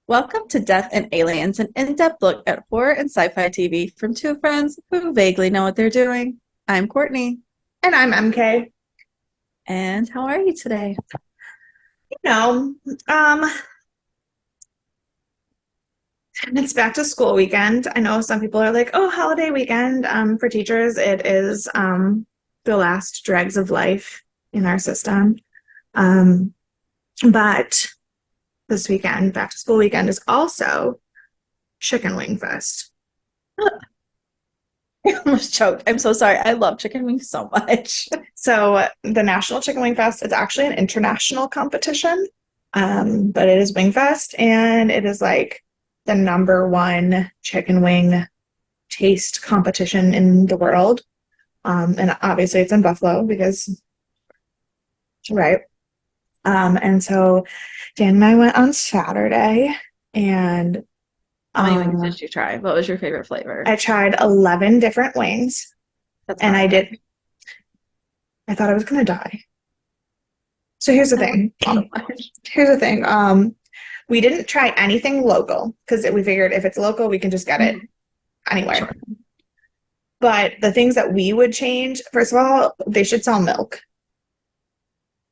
Welcome to Death and Aliens, an in-depth look at horror and sci-fi TV from two friends who vaguely know what they're doing. I'm Courtney. And I'm MK. And how are you today? You know, um, it's back to school weekend. I know some people are like, oh, holiday weekend. For teachers, it is the last dregs of life in our system. But this weekend, back to school weekend, is also Chicken Wing Fest. I almost choked. I'm so sorry. I love chicken wings so much. So the National Chicken Wing Fest is actually an international competition. But it is Wing Fest, and it is like the #1 chicken wing taste competition in the world. And obviously it's in Buffalo because, right. And so Dan and I went on Saturday, and How many wings did you try? What was your favorite flavor? I tried 11 different wings, That's and fine. I thought I was gonna die. So here's the thing. We didn't try anything local because we figured if it's local, we can just get it anywhere. Sure. But the things that we would change, first of all, they should sell milk.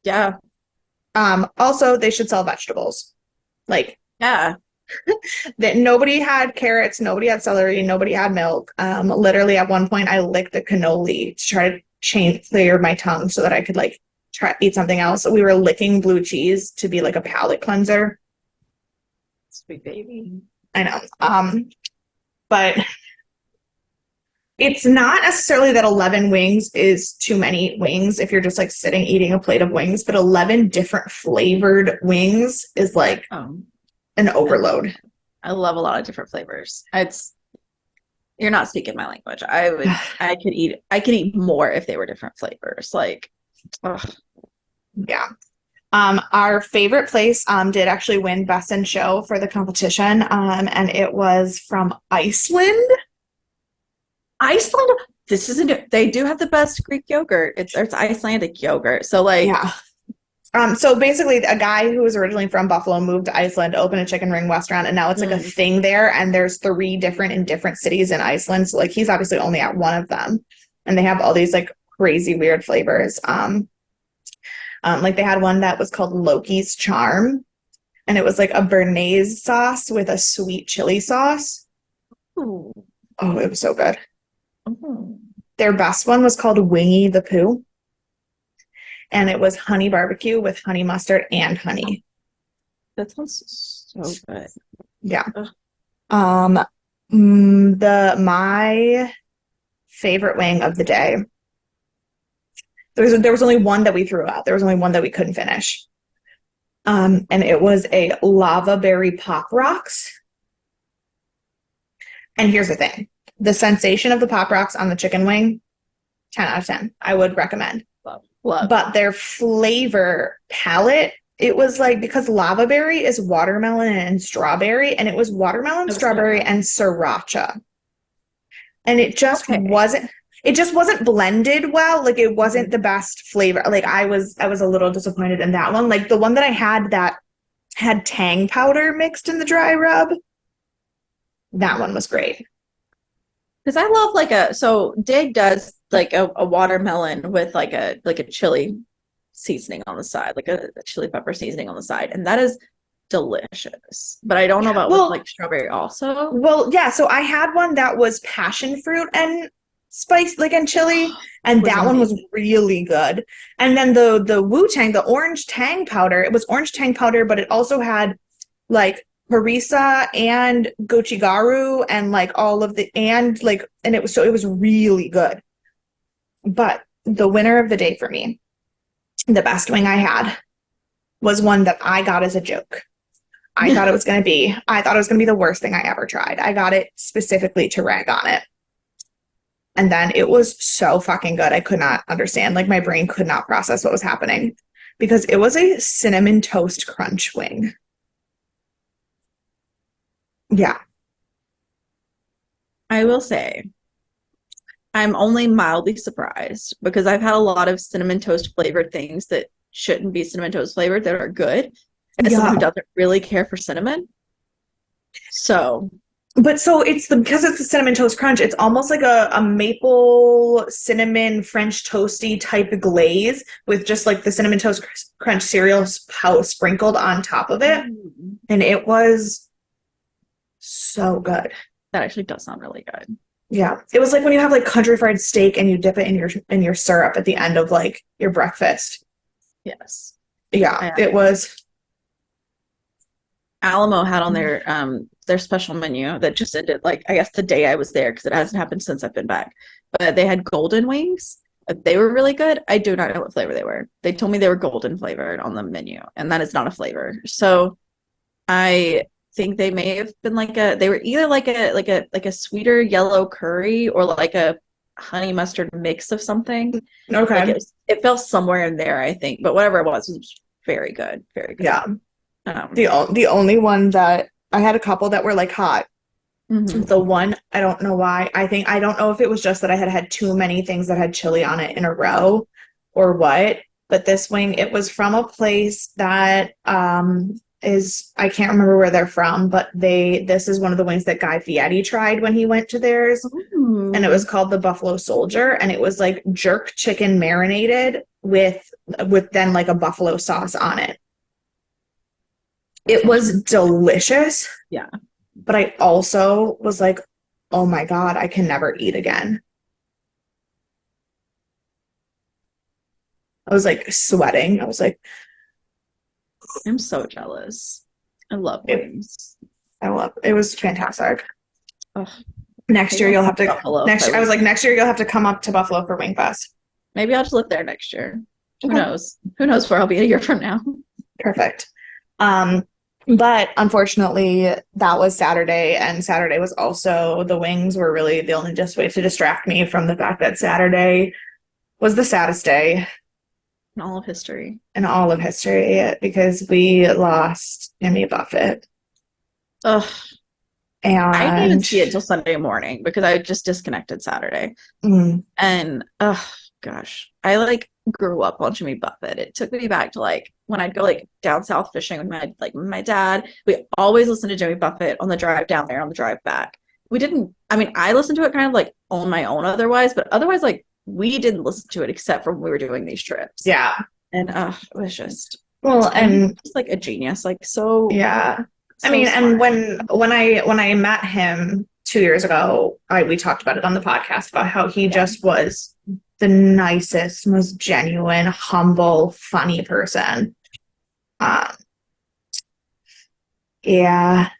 Yeah. Also, they should sell vegetables. Like, Yeah. that nobody had carrots, nobody had celery, nobody had milk. Literally at one point I licked a cannoli to try to clear my tongue so that I could like try eat something else. We were licking blue cheese to be like a palate cleanser. Sweet baby. I know. But it's not necessarily that 11 wings is too many wings if you're just like sitting eating a plate of wings, but 11 different flavored wings is like an overload. I love a lot of different flavors. You're not speaking my language. I could eat more if they were different flavors. Like, ugh. Yeah. Our favorite place did actually win Best in Show for the competition, and it was from Iceland. Iceland. They do have the best Greek yogurt. It's Icelandic yogurt. So like, yeah. So basically, a guy who was originally from Buffalo moved to Iceland to open a chicken ring restaurant, and now it's like a thing there. And there's 3 different cities in Iceland. So like, he's obviously only at one of them, and they have all these like crazy weird flavors. Like they had one that was called Loki's Charm, and it was like a béarnaise sauce with a sweet chili sauce. Ooh. Oh, it was so good. Ooh. Their best one was called Wingy the Pooh, and it was honey barbecue with honey mustard and honey. That sounds so good. Yeah. Ugh. My favorite wing of the day. There was only one that we threw out. There was only one that we couldn't finish. And it was a lava berry pop rocks. And here's the thing. The sensation of the pop rocks on the chicken wing, 10 out of 10. I would recommend. Love. But their flavor palette, it was like, because lava berry is watermelon and strawberry, and it was watermelon, strawberry, and sriracha. And it just wasn't blended well. Like, it wasn't the best flavor. Like, I was a little disappointed in that one. Like, the one that I had that had tang powder mixed in the dry rub, that one was great. Because I love so Dig does like a watermelon with like a chili seasoning on the side, like a chili pepper seasoning on the side, and that is delicious. But I don't know about with like strawberry also. Well, yeah, so I had one that was passion fruit and spice, like, and chili, and that one was really good. And then the Wu-Tang, the orange tang powder, it was orange tang powder, but it also had like harissa and gochugaru and like all of the, and it was really good. But the winner of the day for me, the best wing I had, was one that I got as a joke. I thought it was going to be the worst thing I ever tried. I got it specifically to rag on it. And then it was so fucking good. I could not understand. Like, my brain could not process what was happening, because it was a cinnamon toast crunch wing. Yeah. I will say, I'm only mildly surprised because I've had a lot of cinnamon toast flavored things that shouldn't be cinnamon toast flavored that are good. As someone who doesn't really care for cinnamon, So But so it's because it's a cinnamon toast crunch, it's almost like a maple cinnamon French toasty type glaze with just like the cinnamon toast crunch cereal sprinkled on top of it. And it was so good. that actually does sound really good. Yeah. It was like when you have like country fried steak and you dip it in your syrup at the end of like your breakfast. Yes. Yeah, it was. Alamo had on their special menu that just ended like I guess the day I was there because it hasn't happened since I've been back. But they had golden wings. They were really good. I do not know what flavor they were. They told me they were golden flavored on the menu, and that is not a flavor. So I think they may have been they were either like a sweeter yellow curry or like a honey mustard mix of something. Like Okay. it fell somewhere in there, I think. But whatever it was very good, very good. Yeah. Um, The only one that I had a couple that were like hot. mhm. The one, I don't know why. I don't know if it was just that I had had too many things that had chili on it in a row or what, but this wing, it was from a place that is, I can't remember where they're from, but this is one of the wings that Guy Fieri tried when he went to theirs, and it was Ooh. called the Buffalo Soldier, and it was like jerk chicken marinated with then like a buffalo sauce on it. It was delicious. Yeah. But I also was like, oh my God, I can never eat again. I was like sweating. I was like, I'm so jealous. I love it, wings. I love it. It was fantastic. Ugh, Next year maybe I'll you'll come have to to Buffalo if I I was live like, there. next year you'll have to come up to Buffalo for Wing Fest. Maybe I'll just live there next year. Who Okay. knows? Who knows where I'll be a year from now? Perfect. Um, but unfortunately that was Saturday, and Saturday was also the wings were really the only just way to distract me from the fact that Saturday was the saddest day In all of history. in all of history because we lost Jimmy Buffett. Ugh. I didn't even And see it till Sunday morning because I just disconnected Saturday. mm, And gosh, I like grew up on Jimmy Buffett. It took me back to like when I'd go like down south fishing with my dad. We always listened to Jimmy Buffett on the drive down there, on the drive back. We didn't, I mean, I listened to it kind of like on my own otherwise, but otherwise like we didn't listen to it except for when we were doing these trips. yeah. And it was just Well, and he's and just like a genius, like so yeah. I so mean, and smart. when I met him 2 years ago, we talked about it on the podcast about how he Yeah. just was the nicest, most genuine, humble, funny person. Um, yeah.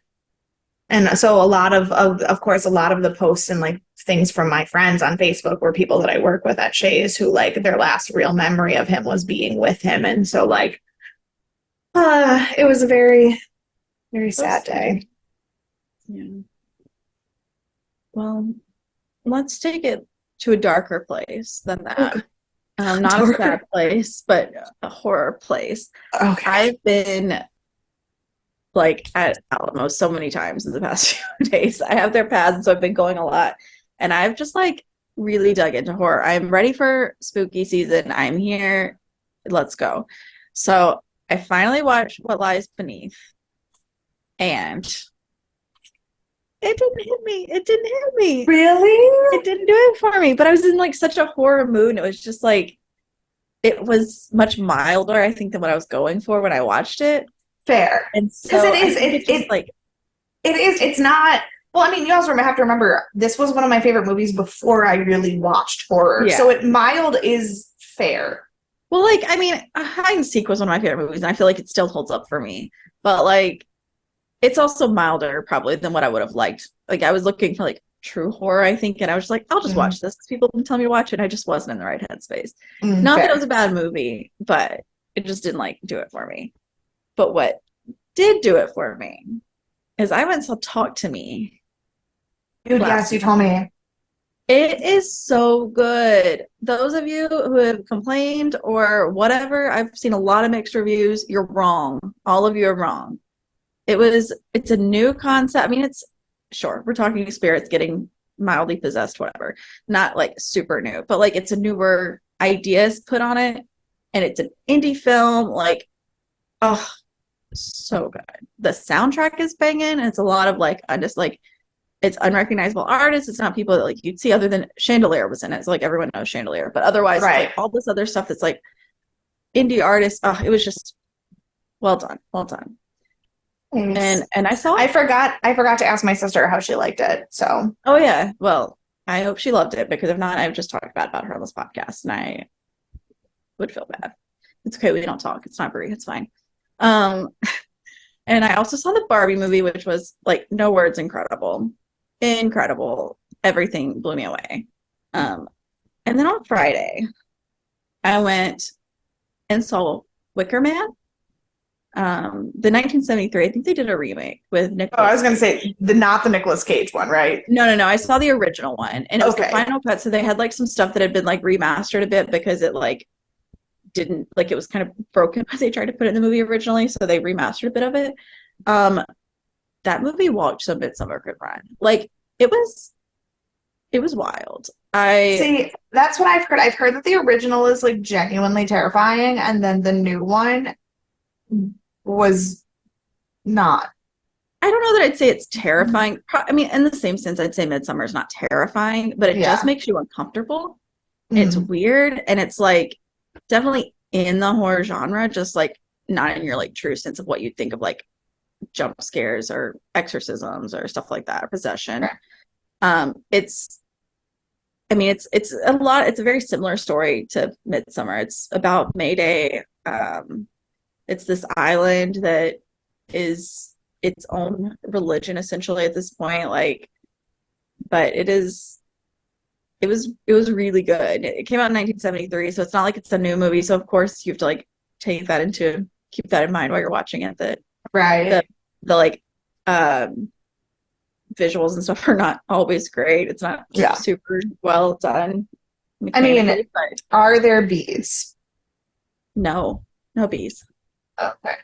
And so a lot of course, a lot of the posts and like things from my friends on Facebook were people that I work with at Shays who like their last real memory of him was being with him. And so like it was a very, very So sad day. yeah. Well, let's take it to a darker place than that. Okay. Not a sad Darker. place, but a horror place. Okay. I've been like at Alamo so many times in the past few days. I have their pads, so I've been going a lot. And I've just like really dug into horror. I'm ready for spooky season. I'm here. Let's go. So I finally watched What Lies Beneath, and it didn't hit me. It didn't hit me. Really? It didn't do it for me. But I was in like such a horror mood. And it was just like it was much milder, I think, than what I was going for when I watched it. Fair. And Because so I think it just like it's not, well, I mean, you also have to remember this was one of my favorite movies before I really watched horror. yeah. So it mild is fair. Well, like I mean, Hide and Seek was one of my favorite movies, and I feel like it still holds up for me. But like it's also milder probably than what I would have liked. Like I was looking for like true horror, I think, and I was just like, I'll just Mm, watch this because people didn't tell me to watch it. And I just wasn't in the right headspace. Not that it was fair. a bad movie, but it just didn't like do it for me. But what did do it for me is I went and saw Talk to Me Dude, last yes, you week. told me. It is so good. Those of you who have complained or whatever, I've seen a lot of mixed reviews. You're wrong. All of you are wrong. It's a new concept. I mean, it's sure, we're talking spirits getting mildly possessed, whatever. Not like super new, but like it's a newer ideas put on it. And it's an indie film. Like, oh, so good. The soundtrack is banging. It's a lot of like just like it's unrecognizable artists. It's not people that like you'd see other than Chandelier was in it. So like everyone knows Chandelier, but otherwise it's Right. like all this other stuff that's like indie artists. Oh, it was just well done, well done. Thanks. And I saw I it. forgot I forgot to ask my sister how she liked it. So Oh yeah, well, I hope she loved it because if not, I've just talked bad about her on this podcast, and I would feel bad. It's okay, we don't talk. It's not Brie. It's fine. Um, and I also saw the Barbie movie, which was like no words, incredible, incredible. Everything blew me away. Um, and then on Friday, I went and saw Wicker Man. The 1973. I think they did a remake with oh, I Nicolas was gonna Cage. say the not the Nicolas Cage one, right? No. I saw the original one, and it was the Okay. final cut. So they had like some stuff that had been like remastered a bit because it like didn't like it was kind of broken because they tried to put it in the movie originally, so they remastered a bit of it. Um, that movie walked some bits of a good run. Like it was wild. I See, that's what I've heard. I've heard that the original is like genuinely terrifying, and then the new one was not. I don't know that I'd say it's terrifying. I mean, in the same sense, I'd say Midsummer is not terrifying, but it just Yeah. makes you uncomfortable. It's Mhm. weird, and it's like definitely in the horror genre, just like not in your like true sense of what you'd think of like jump scares or exorcisms or stuff like that, or possession. Okay. It's I mean it's a lot it's a very similar story to Midsummer. It's about Mayday. It's this island that is its own religion essentially at this point, like but it was really good. It came out in 1973, so it's not like it's a new movie. So of course you have to like take that into keep that in mind while you're watching it. That the Right. the like um visuals and stuff are not always great. It's not Yeah. super well done I mean, mechanically, but are there bees? no, no bees. Okay.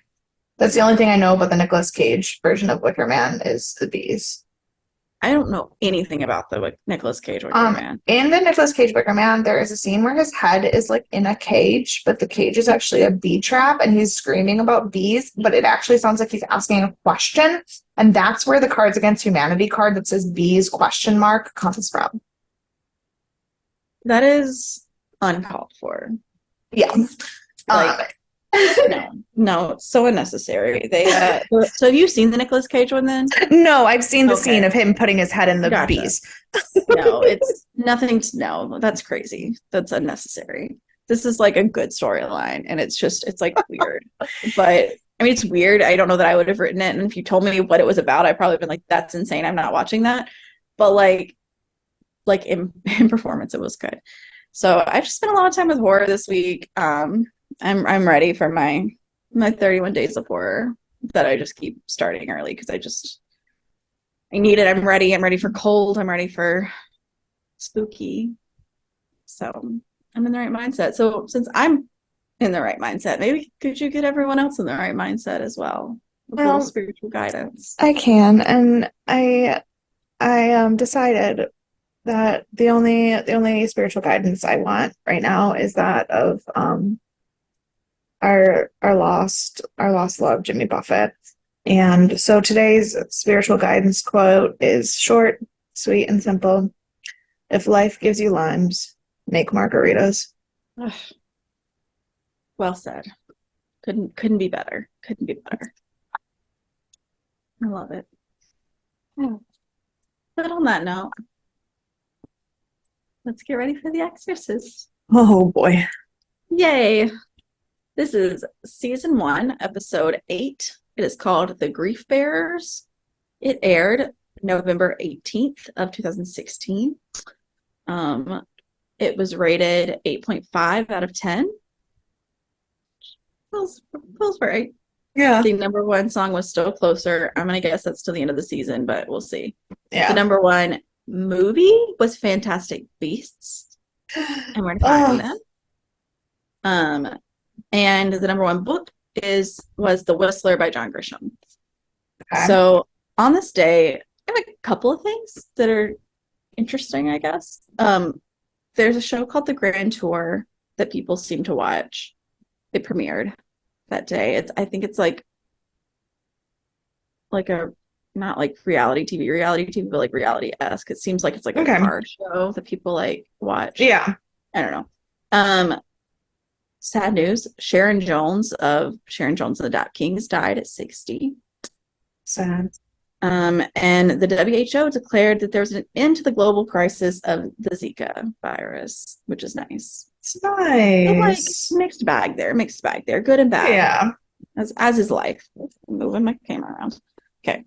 That's the only thing I know about the Nicolas Cage version of Wicker Man is the bees. I don't know anything about the Nicolas Cage Wicker Man. In the Nicolas Cage Wicker Man, there is a scene where his head is like in a cage, but the cage is actually a bee trap, and he's screaming about bees, but it actually sounds like he's asking a question, and that's where the Cards Against Humanity card that says bees question mark comes from. That is uncalled for. Yeah. Um, Like no, it's so unnecessary. They so have you seen the Nicolas Cage one then? no, I've seen the scene Okay, of him putting his head in the gotcha. bees. No, it's nothing to no. That's crazy. That's unnecessary. This is like a good storyline, and it's like weird. But I mean, it's weird. I don't know that I would have written it, and if you told me what it was about, I'd probably been like, "That's insane. I'm not watching that." But like in performance, it was good. So I just spent a lot of time with horror this week. I'm ready for my 31 days of horror that I just keep starting early because I need it. I'm ready. I'm ready for cold. I'm ready for spooky. So I'm in the right mindset. So since I'm in the right mindset, maybe could you get everyone else in the right mindset as well with a little Well, spiritual guidance? I can, and I decided that the only spiritual guidance I want right now is that of our lost love, Jimmy Buffett. And so today's spiritual guidance quote is short, sweet, and simple. If life gives you limes, make margaritas. Ugh, well said. Couldn't be better. Couldn't be better. I love it. Yeah. But on that note, let's get ready for The Exorcist. Oh boy. Yay! This is season 1, episode 8. It is called The Grief Bearers. It aired November 18th of 2016. It was rated 8.5 out of 10. Feels right. Yeah. The number one song was Still Closer. I'm gonna guess that's to the end of the season, but we'll see. The Yeah. number one movie was Fantastic Beasts, and where to find Oh, them. And the number one book was The Whistler by John Grisham. okay. So on this day, I have a couple of things that are interesting, I guess. There's a show called The Grand Tour that people seem to watch. It premiered that day. I think it's like like a not like reality TV, but like reality-esque. It seems like it's like a Okay. car show that people like watch. Yeah. I don't know. Sad news. Sharon Jones and the Dap Kings died at 60. Sad. And the WHO declared that there was an end to the global crisis of the Zika virus, which is nice. It's So like nice. mixed bag there, good and bad, Yeah. as is life. Moving my camera around. Okay.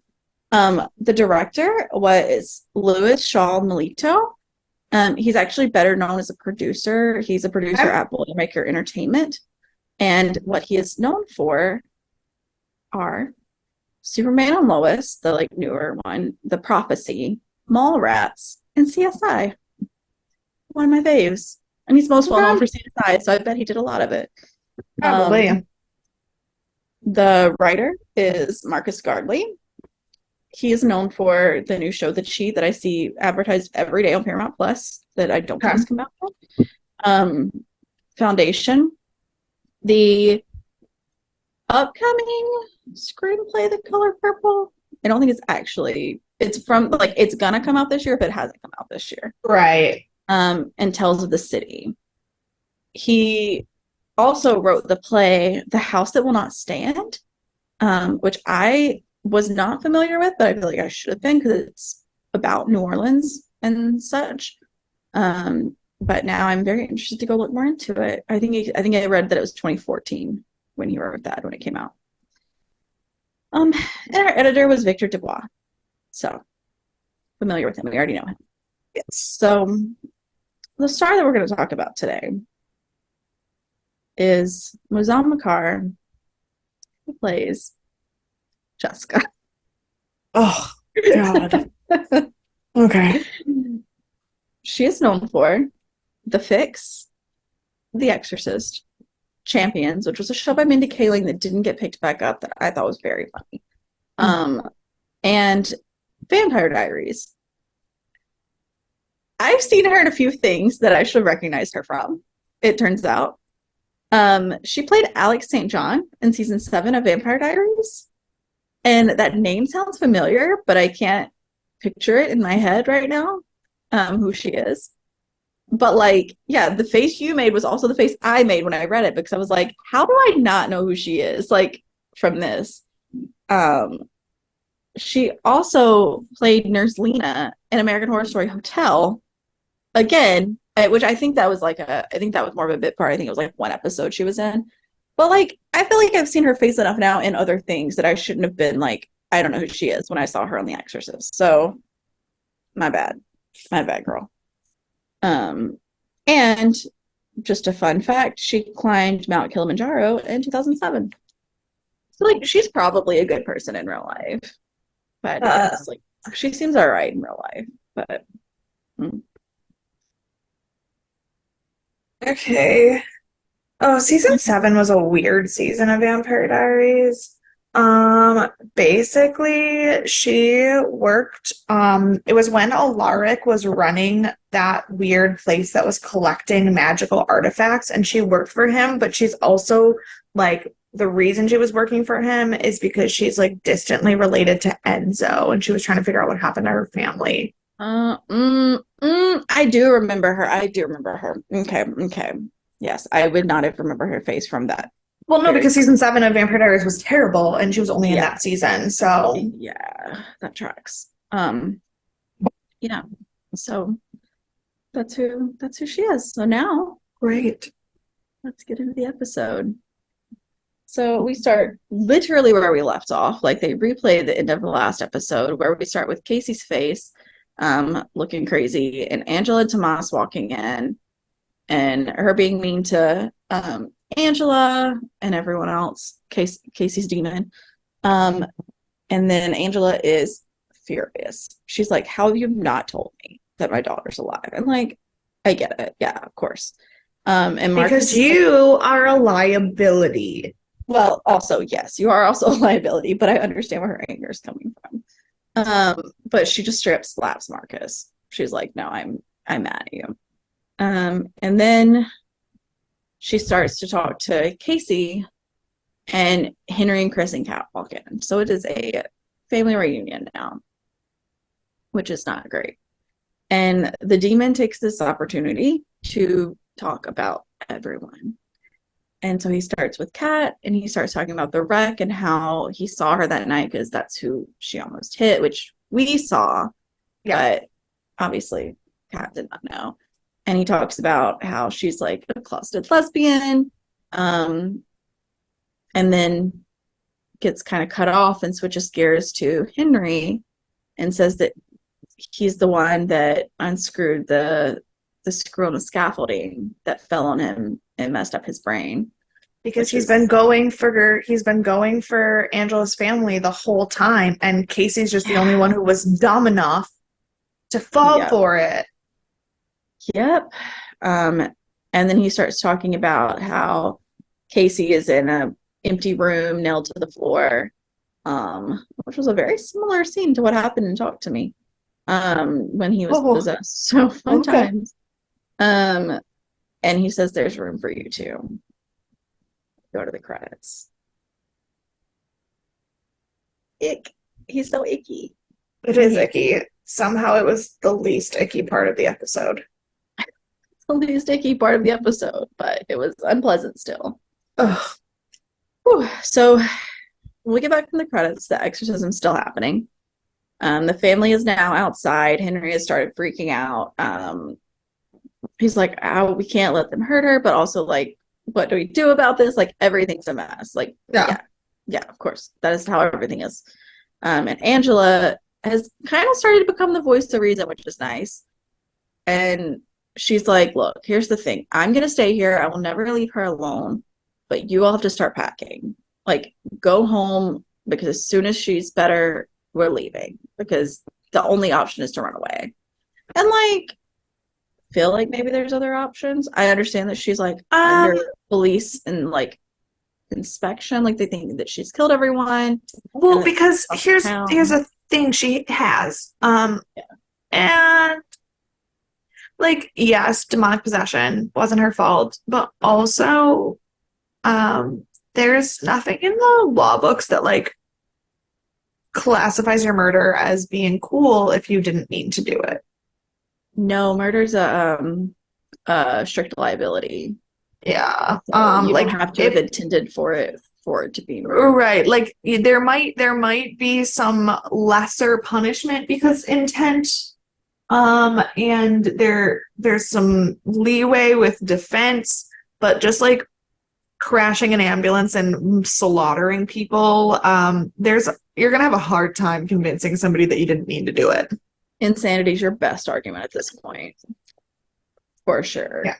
The director was Louis Shaw Melito. He's actually better known as a producer. He's a producer Okay. at Boilermaker Entertainment. And what he is known for are Superman and Lois, the like newer one, The Prophecy, Mallrats, and CSI. One of my faves. And he's most well known Okay. for CSI, so I bet he did a lot of it. Probably. The writer is Marcus Gardley. He is known for the new show The Cheat that I see advertised every day on Paramount Plus that I don't think Okay. has come out yet. Foundation, the upcoming screenplay, The Color Purple. I don't think it's from like it's gonna come out this year if it hasn't come out this year. Right. And Tales of the City. He also wrote the play The House That Will Not Stand, which I was not familiar with, but I feel like I should have been because it's about New Orleans and such. But now I'm very interested to go look more into it. I think I read that it was 2014 when he wrote that when it came out. And our editor was Victor Dubois, so familiar with him. We already know him. Yes. So the star that we're going to talk about today is Muzan Makar, who plays Jessica. Oh, God. Okay. She is known for The Fix, The Exorcist, Champions, which was a show by Mindy Kaling that didn't get picked back up that I thought was very funny. And Vampire Diaries. I've seen her in a few things that I should have recognized her from, it turns out. She played Alex St. John in season 7 of Vampire Diaries. And that name sounds familiar, but I can't picture it in my head right now, who she is. But like, yeah, the face you made was also the face I made when I read it because I was like, how do I not know who she is? Like from this. She also played Nurse Lena in American Horror Story Hotel. Again, which I think that was more of a bit part. I think it was like one episode she was in. But like, I feel like I've seen her face enough now in other things that I shouldn't have been like, I don't know who she is when I saw her on The Exorcist. So my bad. My bad, girl. And just a fun fact, she climbed Mount Kilimanjaro in 2007. So like she's probably a good person in real life. But like she seems all right in real life. But Okay. Oh, season 7 was a weird season of Vampire Diaries. Basically, she worked, it was when Alaric was running that weird place that was collecting magical artifacts, and she worked for him, but she's also, like, the reason she was working for him is because she's, like, distantly related to Enzo, and she was trying to figure out what happened to her family. I do remember her. Okay. Yes, I would not have remembered her face from that. Well, no, because season 7 of Vampire Diaries was terrible, and she was only in Yeah. that season, so. Yeah, that tracks. Yeah. So that's who she is. So now Great. let's get into the episode. So we start literally where we left off. Like they replay the end of the last episode where we start with Casey's face looking crazy and Angela and Tomas walking in and her being mean to Angela and everyone else, Casey's demon. And then Angela is furious. She's like, how have you not told me that my daughter's alive? And like, I get it. Yeah, of course. And Marcus Because you are a liability. well, also, yes, you are also a liability, but I understand where her anger is coming from. But she just straight up slaps Marcus. She's like, no, I'm mad at you. And then she starts to talk to Casey, and Henry and Chris and Kat walk in. So it is a family reunion now, which is not great. And the demon takes this opportunity to talk about everyone. And so he starts with Kat, and he starts talking about the wreck and how he saw her that night because that's who she almost hit, which we saw, Yeah. but obviously Kat did not know. And he talks about how she's like a closeted lesbian, and then gets kind of cut off and switches gears to Henry and says that he's the one that unscrewed the screw on the scaffolding that fell on him and messed up his brain. Because he's been going for Angela's family the whole time, and Casey's just the only one who was dumb enough to fall for it. Yep. And then he starts talking about how Casey is in a empty room nailed to the floor, which was a very similar scene to what happened in Talk to Me, when he was possessed so fun times. And he says there's room for you too. Go to the credits. Ick. He's so icky. It is icky. Somehow it was the least icky part of the episode. It's the least icky part of the episode, but it was unpleasant still. Ugh. Whew. So when we get back from the credits, the exorcism's still happening. The family is now outside. Henry has started freaking out. He's like, oh, we can't let them hurt her, but also like, what do we do about this? Like, everything's a mess. Like, yeah, of course. That is how everything is. And Angela has kind of started to become the voice of reason, which is nice. And she's like, look, here's the thing. I'm going to stay here. I will never leave her alone, but you all have to start packing. Like, go home, because as soon as she's better, we're leaving, because the only option is to run away. And like, feel like maybe there's other options. I understand that she's like under police and like inspection, like they think that she's killed everyone. Well, because here's a thing she has. And like, yes, demonic possession wasn't her fault, but also there's nothing in the law books that like classifies your murder as being cool if you didn't mean to do it. No, murder's a strict liability. Yeah. So you like don't have to have intended for it to be murder. Right. Like there might be some lesser punishment because intent. And there's some leeway with defense, but just like crashing an ambulance and slaughtering people, you're gonna have a hard time convincing somebody that you didn't mean to do it. Insanity is your best argument at this point, for sure. Yeah,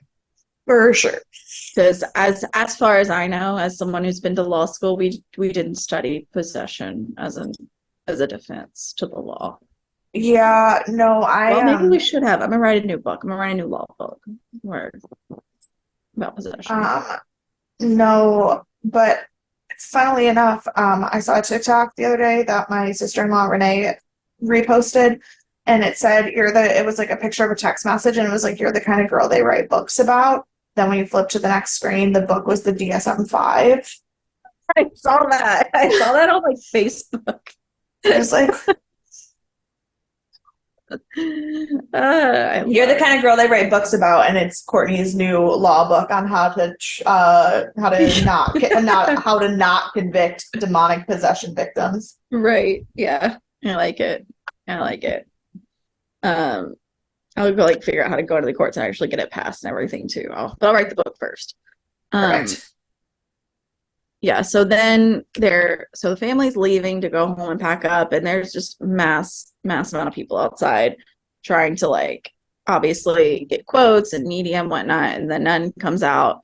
for sure. Because as far as I know, as someone who's been to law school, we didn't study possession as a defense to the law. Yeah, no, maybe we should have. I'm gonna write a new book. I'm gonna write a new law book about possession. No, but funnily enough, I saw a TikTok the other day that my sister-in-law Renee reposted, and it said it was like a picture of a text message, and it was like, you're the kind of girl they write books about. Then when you flip to the next screen, the book was the DSM-5. I saw that. I saw that on like Facebook. It was like, you're the kind of girl they write books about, and it's Courtney's new law book on how to not convict demonic possession victims. Right. Yeah. I like it. I'll go like figure out how to go to the courts and actually get it passed and everything too. But I'll write the book first. Correct. Yeah, so then the family's leaving to go home and pack up, and there's just mass amount of people outside trying to like obviously get quotes and media and whatnot. And the nun comes out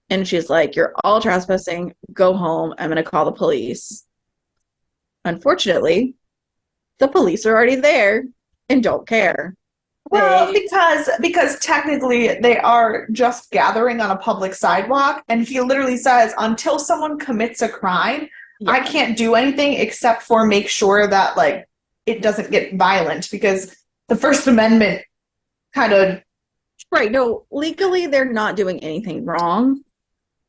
and she's like, you're all trespassing, go home, I'm gonna call the police. Unfortunately, the police are already there and don't care. Well, because technically they are just gathering on a public sidewalk, and he literally says, until someone commits a crime, I can't do anything except for make sure that like it doesn't get violent, because the First Amendment kind of right. No, legally they're not doing anything wrong,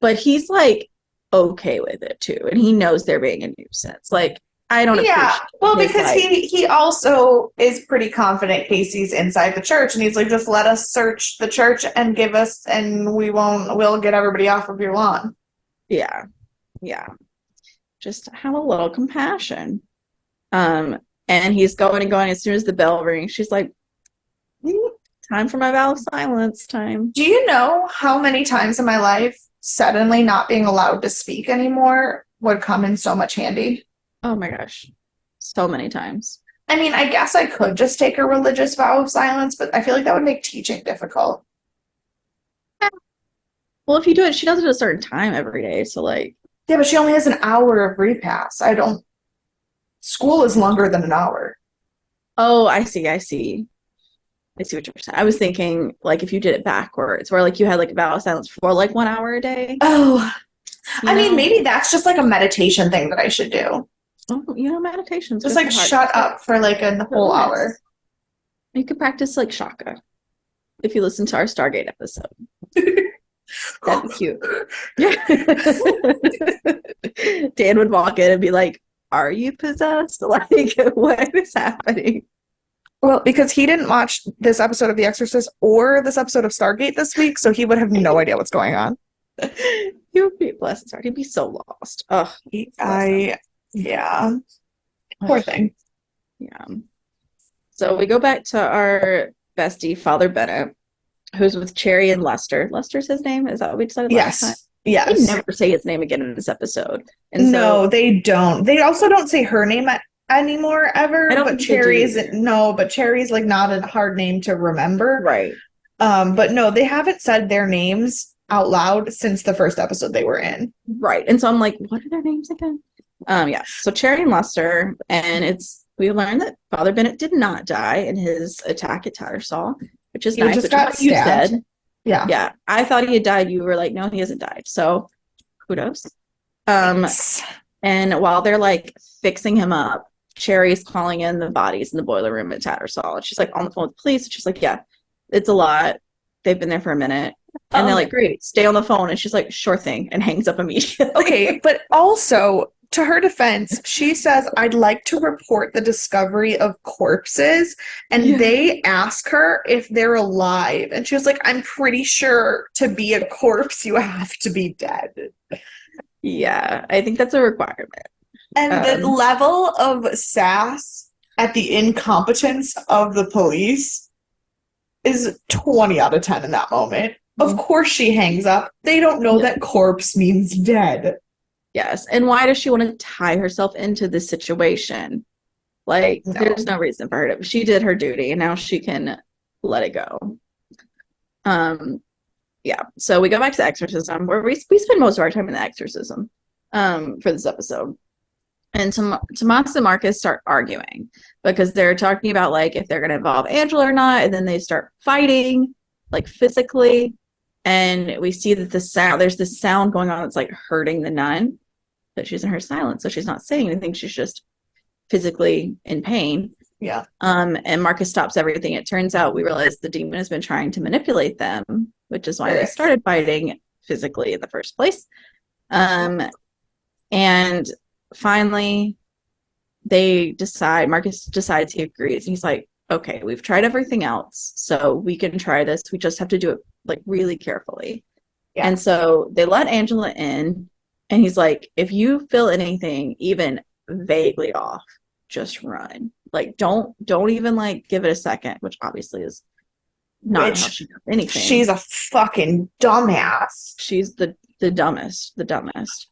but he's like okay with it too, and he knows they're being a nuisance. Like I don't Yeah, appreciate well, his because like, he also is pretty confident Casey's inside the church, and he's like, just let us search the church and give us, and we'll get everybody off of your lawn. yeah, yeah. Just have a little compassion. Um, and he's going and going. As soon as the bell rings, she's like, time for my vow of silence time. Do you know how many times in my life suddenly not being allowed to speak anymore would come in so much handy? Oh my gosh. So many times. I mean, I guess I could just take a religious vow of silence, but I feel like that would make teaching difficult. Well, if you do it, she does it at a certain time every day. So like, Yeah, but she only has an hour of repass. I don't. School is longer than an hour. oh, I see, I see. I see what you're saying. I was thinking like if you did it backwards, where like you had like a vow of silence for like 1 hour a day, Oh, you I mean, know? maybe that's just like a meditation thing that I should do. Oh, meditation's Just good like for heart. shut up for like a whole hour. You could practice like Shaka if you listen to our Stargate episode. That'd be cute. Dan would walk in and be like, "Are you possessed? Like, what is happening?" Well, because he didn't watch this episode of The Exorcist or this episode of Stargate this week, so he would have no idea what's going on. He would be blessed. Sorry, he'd be so lost. Ugh, Yeah. Poor thing. yeah. So we go back to our bestie, Father Bennett, who's with Cherry and Lester. Lester's his name? Is that what we decided last time? Yes. They never say his name again in this episode. And No, so they don't. They also don't say her name anymore ever. I don't But think they do Cherry's either. no, but Cherry's like not a hard name to remember. Right. But no, they haven't said their names out loud since the first episode they were in. Right. And so I'm like, what are their names again? Yeah. So Cherry and Lester, and we learned that Father Bennett did not die in his attack at Tattersall, which is He nice, just which is got what you stabbed. said. Yeah. Yeah. I thought he had died. You were like, no, he hasn't died. So kudos. And while they're like fixing him up, Cherry's calling in the bodies in the boiler room at Tattersall. And she's like on the phone with the police. And she's like, yeah, it's a lot. They've been there for a minute. And they're like, great, stay on the phone. And she's like, sure thing, and hangs up immediately. Okay, but also, to her defense, she says, I'd like to report the discovery of corpses. And they ask her if they're alive. And she was like, I'm pretty sure to be a corpse, you have to be dead. Yeah, I think that's a requirement. And the level of sass at the incompetence of the police is 20 out of 10 in that moment. Of course she hangs up. They don't know that corpse means dead. Yes. And why does she want to tie herself into this situation? Like, there's no reason for her to. She did her duty, and now she can let it go. Yeah. So we go back to exorcism, where we spend most of our time in the exorcism for this episode. And Tomas and Marcus start arguing because they're talking about like if they're going to involve Angela or not, and then they start fighting like physically. And we see that there's this sound going on that's like hurting the nun, that she's in her silence, so she's not saying anything. She's just physically in pain. Yeah. And Marcus stops everything. It turns out we realize the demon has been trying to manipulate them, which is why they started fighting physically in the first place. And finally, Marcus decides he agrees. He's like, okay, we've tried everything else, so we can try this. We just have to do it like really carefully. Yeah. And so they let Angela in, and he's like, if you feel anything even vaguely off, just run. Like, don't even like give it a second, which obviously is not how she does anything. She's a fucking dumbass. She's the dumbest.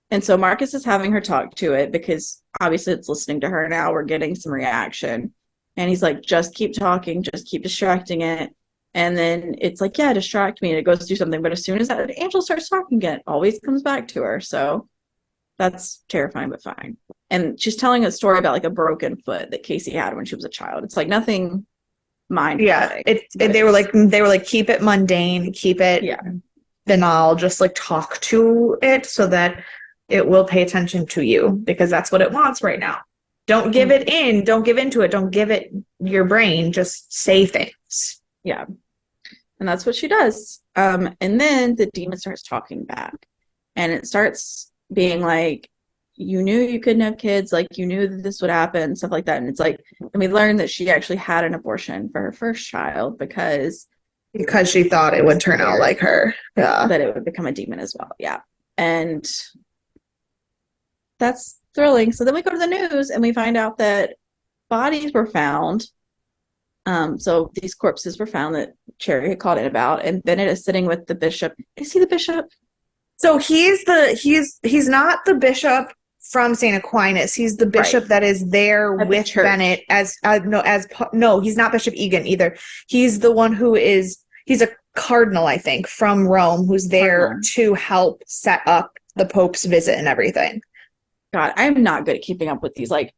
And so Marcus is having her talk to it because obviously it's listening to her now. We're getting some reaction. And he's like, just keep talking, just keep distracting it. And then it's like, yeah, distract me. And it goes to do something. But as soon as that Angel starts talking, it always comes back to her. So that's terrifying, but fine. And she's telling a story about like a broken foot that Casey had when she was a child. It's like nothing mind. Yeah. They were like, keep it mundane, keep it banal, just like talk to it so that it will pay attention to you, because that's what it wants right now. Don't give it in. Don't give into it. Don't give it your brain. Just say things. Yeah. And that's what she does. And then the demon starts talking back. And it starts being like, you knew you couldn't have kids, like you knew that this would happen, stuff like that. And it's like, and we learned that she actually had an abortion for her first child because She thought it would turn out scared like her. Yeah. that it would become a demon as well. Yeah. And that's thrilling. So then we go to the news and we find out that bodies were found. So these corpses were found that Cherry had called in about, and Bennett is sitting with the bishop. Is he the bishop? So he's not the bishop from St. Aquinas. He's the bishop Right. that is there At the with church. Bennett no, he's not Bishop Egan either. He's the one he's a cardinal, I think, from Rome, who's there Cardinal. to help set up the Pope's visit and everything. God, I'm not good at keeping up with these like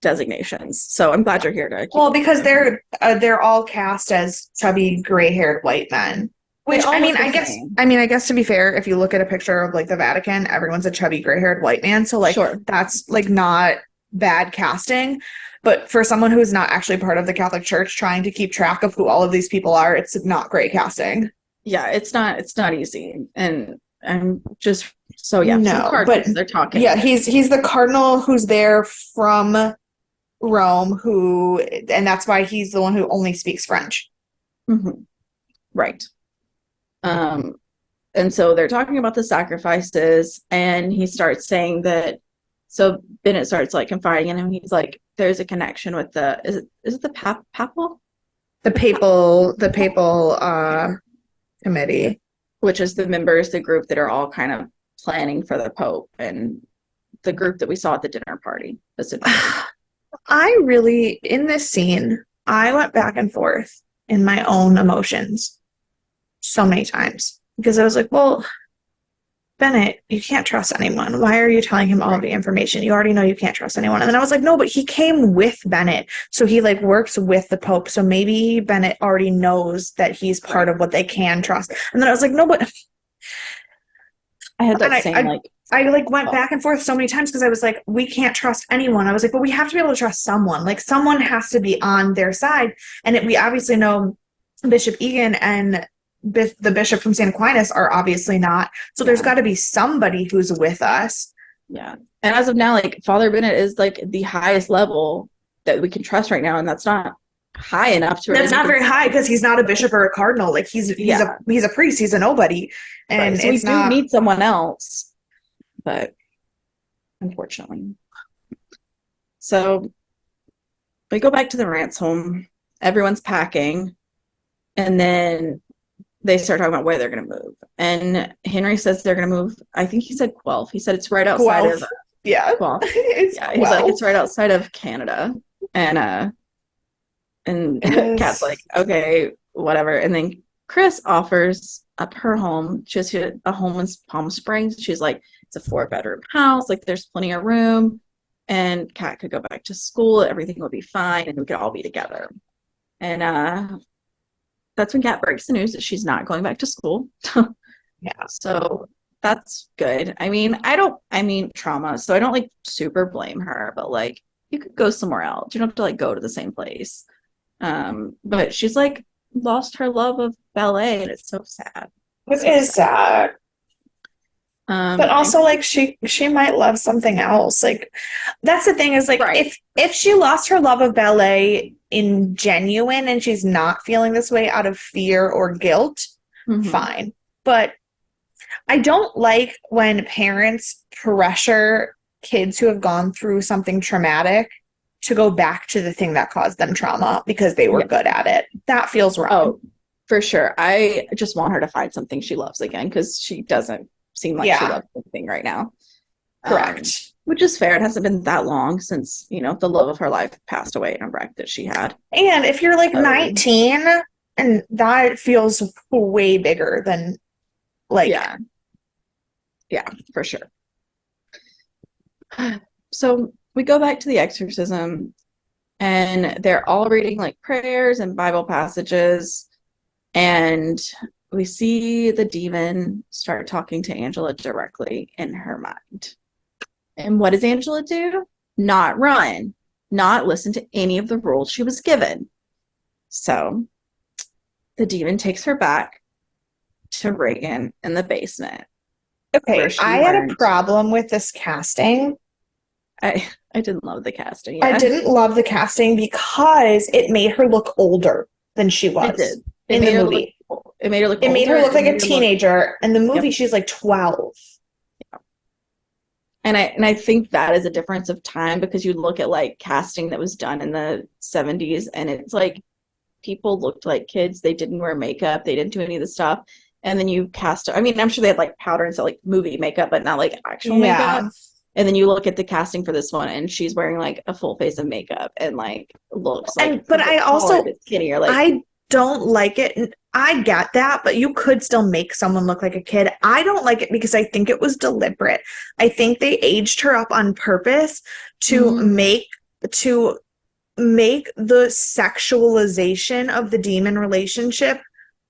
designations. So I'm glad you're here to keep Well, up because with them. they're all cast as chubby, gray-haired white men. Which all I mean, look the I guess same. I guess to be fair, if you look at a picture of like the Vatican, everyone's a chubby, gray-haired white man. So like Sure. that's like not bad casting. But for someone who's not actually part of the Catholic Church, trying to keep track of who all of these people are, it's not great casting. Yeah, it's not easy. And I'm just so yeah, some No, cardinals, but they're talking. yeah, he's the cardinal who's there from Rome, and that's why he's the one who only speaks French. Mhm. Right. Um, and so they're talking about the sacrifices, and he starts saying that. So Bennett starts like confiding in him. He's like, "There's a connection with the is it the papal, The papal committee. which is the members, the group that are all kind of planning for the Pope, and the group that we saw at the dinner party, essentially." In this scene, I went back and forth in my own emotions so many times because I was like, well, Bennett, you can't trust anyone. Why are you telling him all of the information? You already know you can't trust anyone. And then I was like, no, but he came with Bennett. So he like works with the Pope. So maybe Bennett already knows that he's part of what they can trust. And then I was like, no, but I had that same like I like went back and forth so many times because I was like, we can't trust anyone. I was like, but we have to be able to trust someone. Like someone has to be on their side. And we obviously know Bishop Egan and the bishop from St. Aquinas are obviously not. So there's got to be somebody who's with us. Yeah. And as of now, like Father Bennett is like the highest level that we can trust right now. And that's not high enough to. That's not very high because he's not a bishop or a cardinal. Like he's Yeah. a priest. He's a nobody. And Right. So it's we do need someone else, but unfortunately. So we go back to the Rance home. Everyone's packing, and then they start talking about where they're going to move. And Henry says they're going to move. I think he said Guelph. He said it's right outside of yeah. Guelph. It's Yeah, he's like it's right outside of Canada, and Kat's like, okay, whatever. And then Chris offers up her home. She has a home in Palm Springs. She's like, it's a 4-bedroom house. Like, there's plenty of room, and Kat could go back to school. Everything would be fine, and we could all be together. And that's when Kat breaks the news that she's not going back to school. Yeah. So that's good. I mean, trauma. So I don't like super blame her, but like you could go somewhere else. You don't have to like go to the same place. But she's like lost her love of ballet, and it's so sad. It is sad. But also like she might love something else. Like that's the thing is like if she lost her love of ballet in genuine and she's not feeling this way out of fear or guilt, fine. But I don't like when parents pressure kids who have gone through something traumatic to go back to the thing that caused them trauma because they were good at it. That feels wrong. Oh, for sure. I just want her to find something she loves again because she doesn't seem like she loves anything right now. Correct. Which is fair. It hasn't been that long since, the love of her life passed away in a wreck that she had. And if you're like 19, and that feels way bigger than like. Yeah, for sure. So we go back to the exorcism, and they're all reading like prayers and Bible passages, and we see the demon start talking to Angela directly in her mind. And what does Angela do? Not run, not listen to any of the rules she was given. So the demon takes her back to Reagan in the basement. Okay, I had a problem with this casting I didn't love the casting. I Yeah, didn't love the casting because it made her look older than she it was did. It in the made her look. movie. It made her look It made older. her look It like made a her look. teenager. In the movie, Yep. she's like 12. And I think that is a difference of time because you look at like casting that was done in the 70s and it's like people looked like kids. They didn't wear makeup. They didn't do any of the stuff. And then you cast, I mean, I'm sure they had like powder and stuff like movie makeup, but not like actual makeup. Yeah. And then you look at the casting for this one and she's wearing like a full face of makeup and like looks like But a I bit taller, a also bit skinnier. Like, I don't like it. And I get that, but you could still make someone look like a kid. I don't like it because I think it was deliberate. I think they aged her up on purpose to mm, to make the sexualization of the demon relationship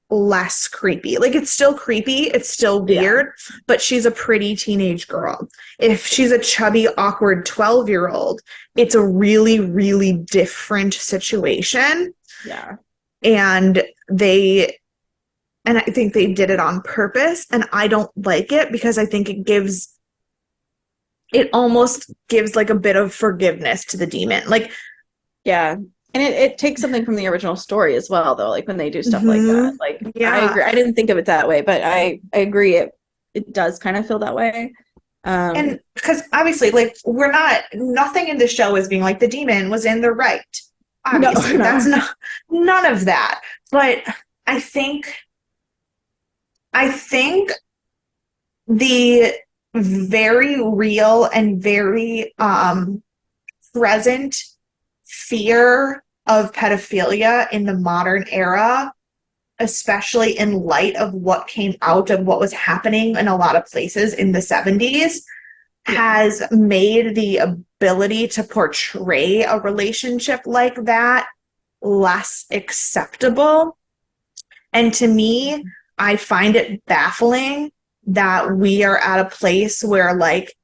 less creepy. Like it's still creepy, it's still yeah, weird, but she's a pretty teenage girl. If she's a chubby, awkward 12-year-old, it's a really, really different situation. yeah. And they and I think they did it on purpose. And I don't like it because I think it almost gives like a bit of forgiveness to the demon. Like, Yeah. And it takes something from the original story as well, though, like when they do stuff like that. mhm, Like I yeah. agree. I didn't think of it that way, but I agree it does kind of feel that way. And Um because obviously, like, nothing in the show is being like the demon was in the right. no, Obviously, that's no. not none of that. But I think, I think the very real and very present fear of pedophilia in the modern era, especially in light of what came out of what was happening in a lot of places in the 70s, Yeah. has made the ability to portray a relationship like that less acceptable. And to me, I find it baffling that we are at a place where, like,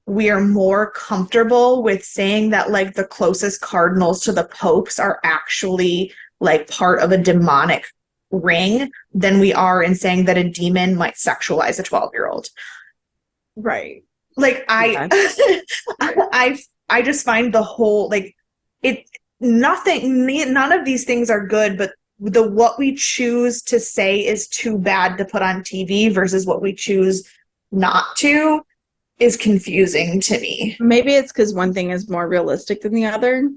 we are more comfortable with saying that, like, the closest cardinals to the popes are actually like part of a demonic ring than we are in saying that a demon might sexualize a 12-year-old. Right. Like, Yeah. I just find the whole, like, it nothing none of these things are good, but the what we choose to say is too bad to put on TV versus what we choose not to is confusing to me. Maybe it's because one thing is more realistic than the other.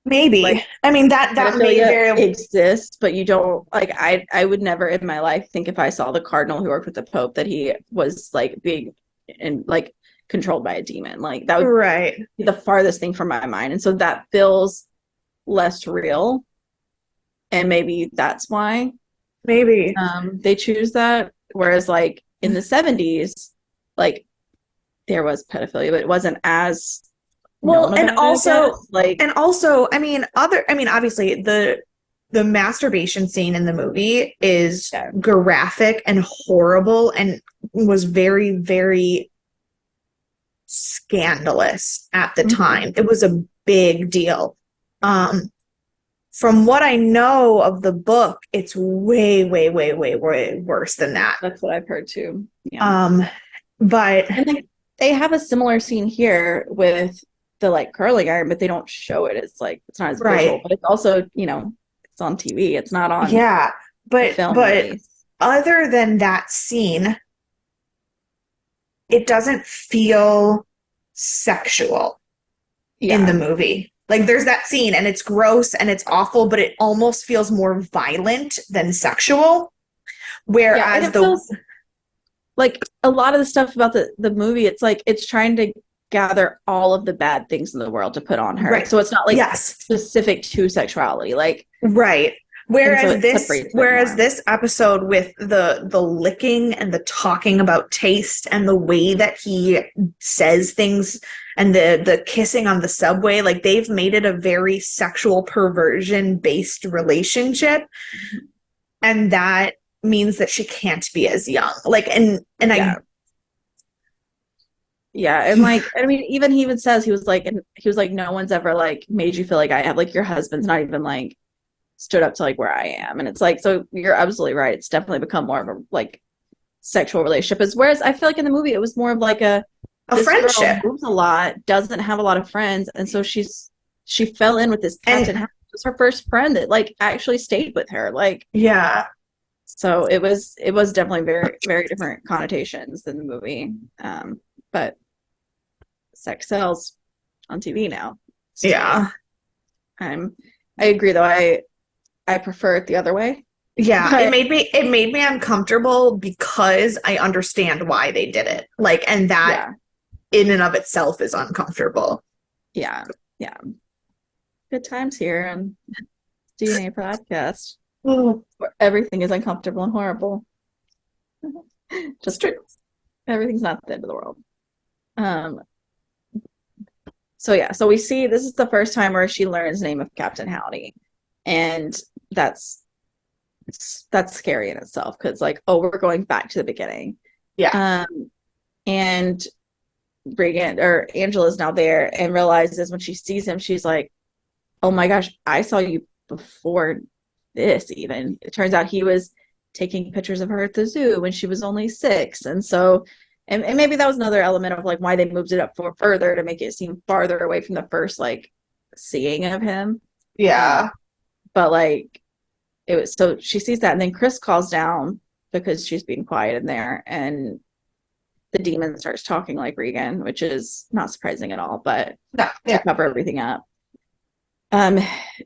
Maybe. Like I mean, that may pedophilia very exists, but you don't like I would never in my life think if I saw the cardinal who worked with the Pope that he was like being and like controlled by a demon. Like that would right. be the farthest thing from my mind. And so that feels less real. And maybe that's why Maybe. they choose that. Whereas like in the 70s, like there was pedophilia, but it wasn't as Well, known about it, I guess. Like I mean, obviously the masturbation scene in the movie is yeah. graphic and horrible and was very, very scandalous at the Mm-hmm. time. It was a big deal. Um, from what I know of the book, it's way, way, way, way, way worse than that. That's what I've heard too. Yeah. Um, but And they have a similar scene here with the like curling iron, but they don't show it. It's like it's not as visual, right, but it's also, it's on TV. It's not on yeah, the but film at least. other than that scene, it doesn't feel sexual in the Yeah. movie. Like there's that scene and it's gross and it's awful, but it almost feels more violent than sexual. Yeah. And Whereas it the feels like a lot of the stuff about the movie, it's like it's trying to gather all of the bad things in the world to put on her. right, So it's not like yes, specific to sexuality. Like right. and so it separates it Whereas more. this episode with the licking and the talking about taste and the way that he says things and the kissing on the subway, like they've made it a very sexual perversion based relationship, and that means that she can't be as young. Like and Yeah. Yeah, and like I mean, even he even says he was like, no one's ever like made you feel like I have. Like your husband's not even like stood up to like where I am, and it's like so you're absolutely right. It's definitely become more of a like sexual relationship. As whereas I feel like in the movie it was more of like a A this girl friendship. moves a lot, doesn't have a lot of friends, and so she fell in with this Captain And House. It was her first friend that like actually stayed with her. Like, yeah. so it was definitely very, very different connotations than the movie. But sex sells on TV now. So Yeah. I agree though. I prefer it the other way. Yeah, But it made me uncomfortable because I understand why they did it. Like, and that yeah, in and of itself is uncomfortable. yeah, yeah. Good times here on DNA podcast. Oh, Where everything is uncomfortable and horrible. it's Just true. everything's not the end of the world. Um, so yeah, so we see this is the first time where she learns the name of Captain Howdy. And that's that's scary in itself because like, oh, we're going back to the beginning. Yeah. And Reagan or Angela's now there and realizes when she sees him, she's like, oh my gosh, I saw you before this even. It turns out he was taking pictures of her at the zoo when she was only 6. And so, and maybe that was another element of like why they moved it up for further to make it seem farther away from the first like seeing of him. Yeah. But like it was, so she sees that and then Chris calls down because she's being quiet in there and the demon starts talking like Regan, which is not surprising at all, but No, to yeah. cover everything up. Um,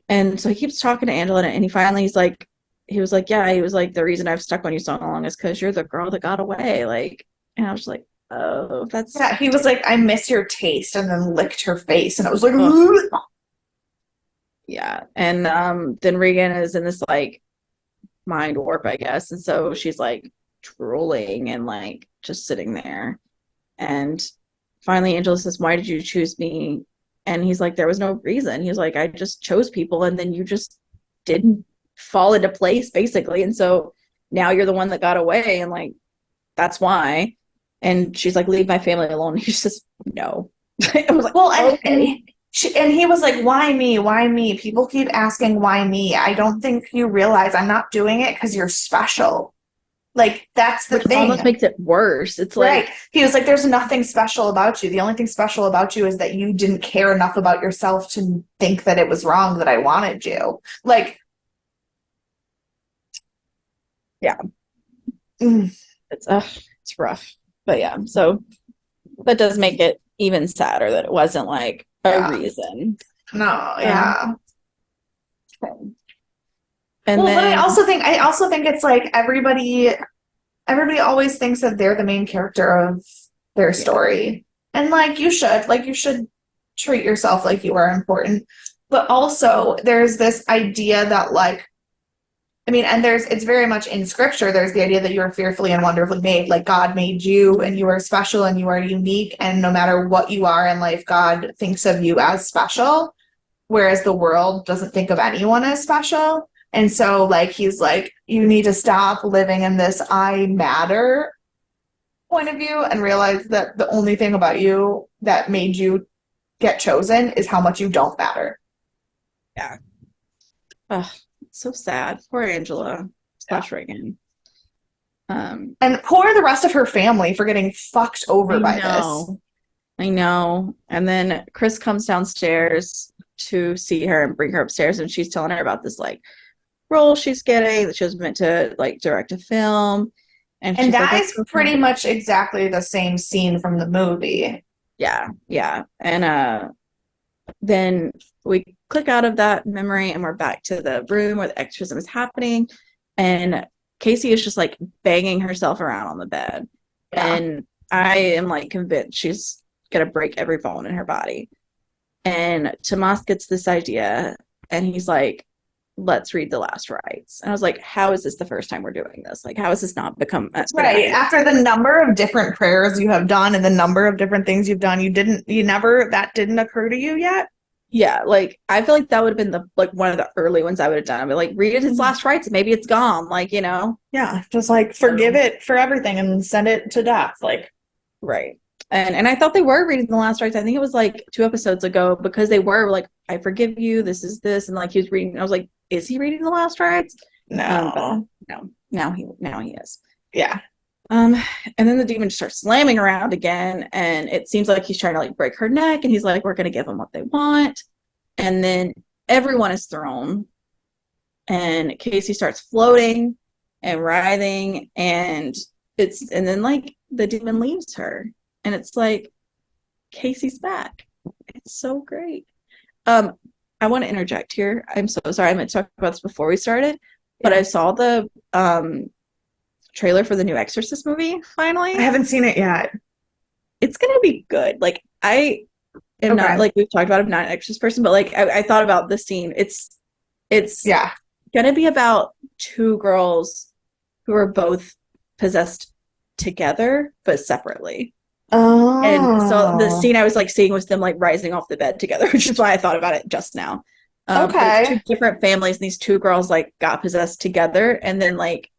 and so he keeps talking to Angela, and he was like, yeah, he was like, the reason I've stuck on you so long is because you're the girl that got away. Like, and I was like, oh, that's Yeah, he was like, I miss your taste, and then licked her face, and I was like, ugh, ugh. yeah. And then Regan is in this like mind warp, I guess, and so she's like drooling and like just sitting there. And finally, Angela says, why did you choose me? And he's like, there was no reason. He's like, I just chose people, and then you just didn't fall into place, basically. And so now you're the one that got away, and like, that's why. And she's like, leave my family alone. He says, no. I was like, Well, okay. and he was like, why me? Why me? People keep asking why me. I don't think you realize I'm not doing it because you're special. Like, that's the Which almost thing. makes it worse. It's Right. like, He was like, there's nothing special about you. The only thing special about you is that you didn't care enough about yourself to think that it was wrong that I wanted you. Like, yeah, mm, it's rough. But yeah, so that does make it even sadder that it wasn't like a yeah. reason. No, Um, yeah. and Well, but then I also think it's like everybody always thinks that they're the main character of their yeah, story. And like you should treat yourself like you are important. But also there's this idea that like I mean, and it's very much in scripture, there's the idea that you are fearfully and wonderfully made. Like God made you and you are special and you are unique. And no matter what you are in life, God thinks of you as special, whereas the world doesn't think of anyone as special. And so, like, he's like, you need to stop living in this I matter point of view and realize that the only thing about you that made you get chosen is how much you don't matter. yeah. Ugh, so sad. Poor Angela Yeah. slash Reagan. And poor the rest of her family for getting fucked over I by this. know. I know. And then Chris comes downstairs to see her and bring her upstairs, and she's telling her about this like role she's getting that she was meant to like direct a film. And And she's like, that that's is so pretty fun. much exactly the same scene from the movie. Yeah, yeah. And then we click out of that memory and we're back to the room where the exorcism is happening. And Casey is just like banging herself around on the bed. Yeah. And I am like convinced she's gonna break every bone in her body. And Tomas gets this idea and he's like, let's read the last rites. And I was like, how is this the first time we're doing this? Like, how has this not become been a Right. habit? After the number of different prayers you have done and the number of different things you've done, that didn't occur to you yet? Yeah, like I feel like that would have been the like one of the early ones I would have done. I'd be like, read it his last rites, maybe it's gone. Like, you know. Yeah. Just like forgive So, it for everything and send it to death. Like, right. And I thought they were reading the last rites. I think it was like 2 episodes ago because they were like, I forgive you, this is this, and like he was reading. I was like, is he reading the last rites? But no. no, now he is. Yeah. Um, and then the demon starts slamming around again, and it seems like he's trying to like break her neck, and he's like, "We're gonna give them what they want." And then everyone is thrown, and Casey starts floating and writhing, and then like the demon leaves her, and it's like Casey's back. It's so great. Um, I want to interject here. I'm so sorry. I meant to talk about this before we started, but Yeah. I saw the trailer for the new Exorcist movie I finally. haven't seen it yet. It's gonna be good. Like I am not Okay. like we've talked about. I'm not an Exorcist person, but like I thought about the scene. It's Yeah. gonna be about two girls who are both possessed together but separately. And so the Oh, scene I was like seeing was them like rising off the bed together, which is why I thought about it just now. But it's two okay. different families, and these two girls like got possessed together, and then like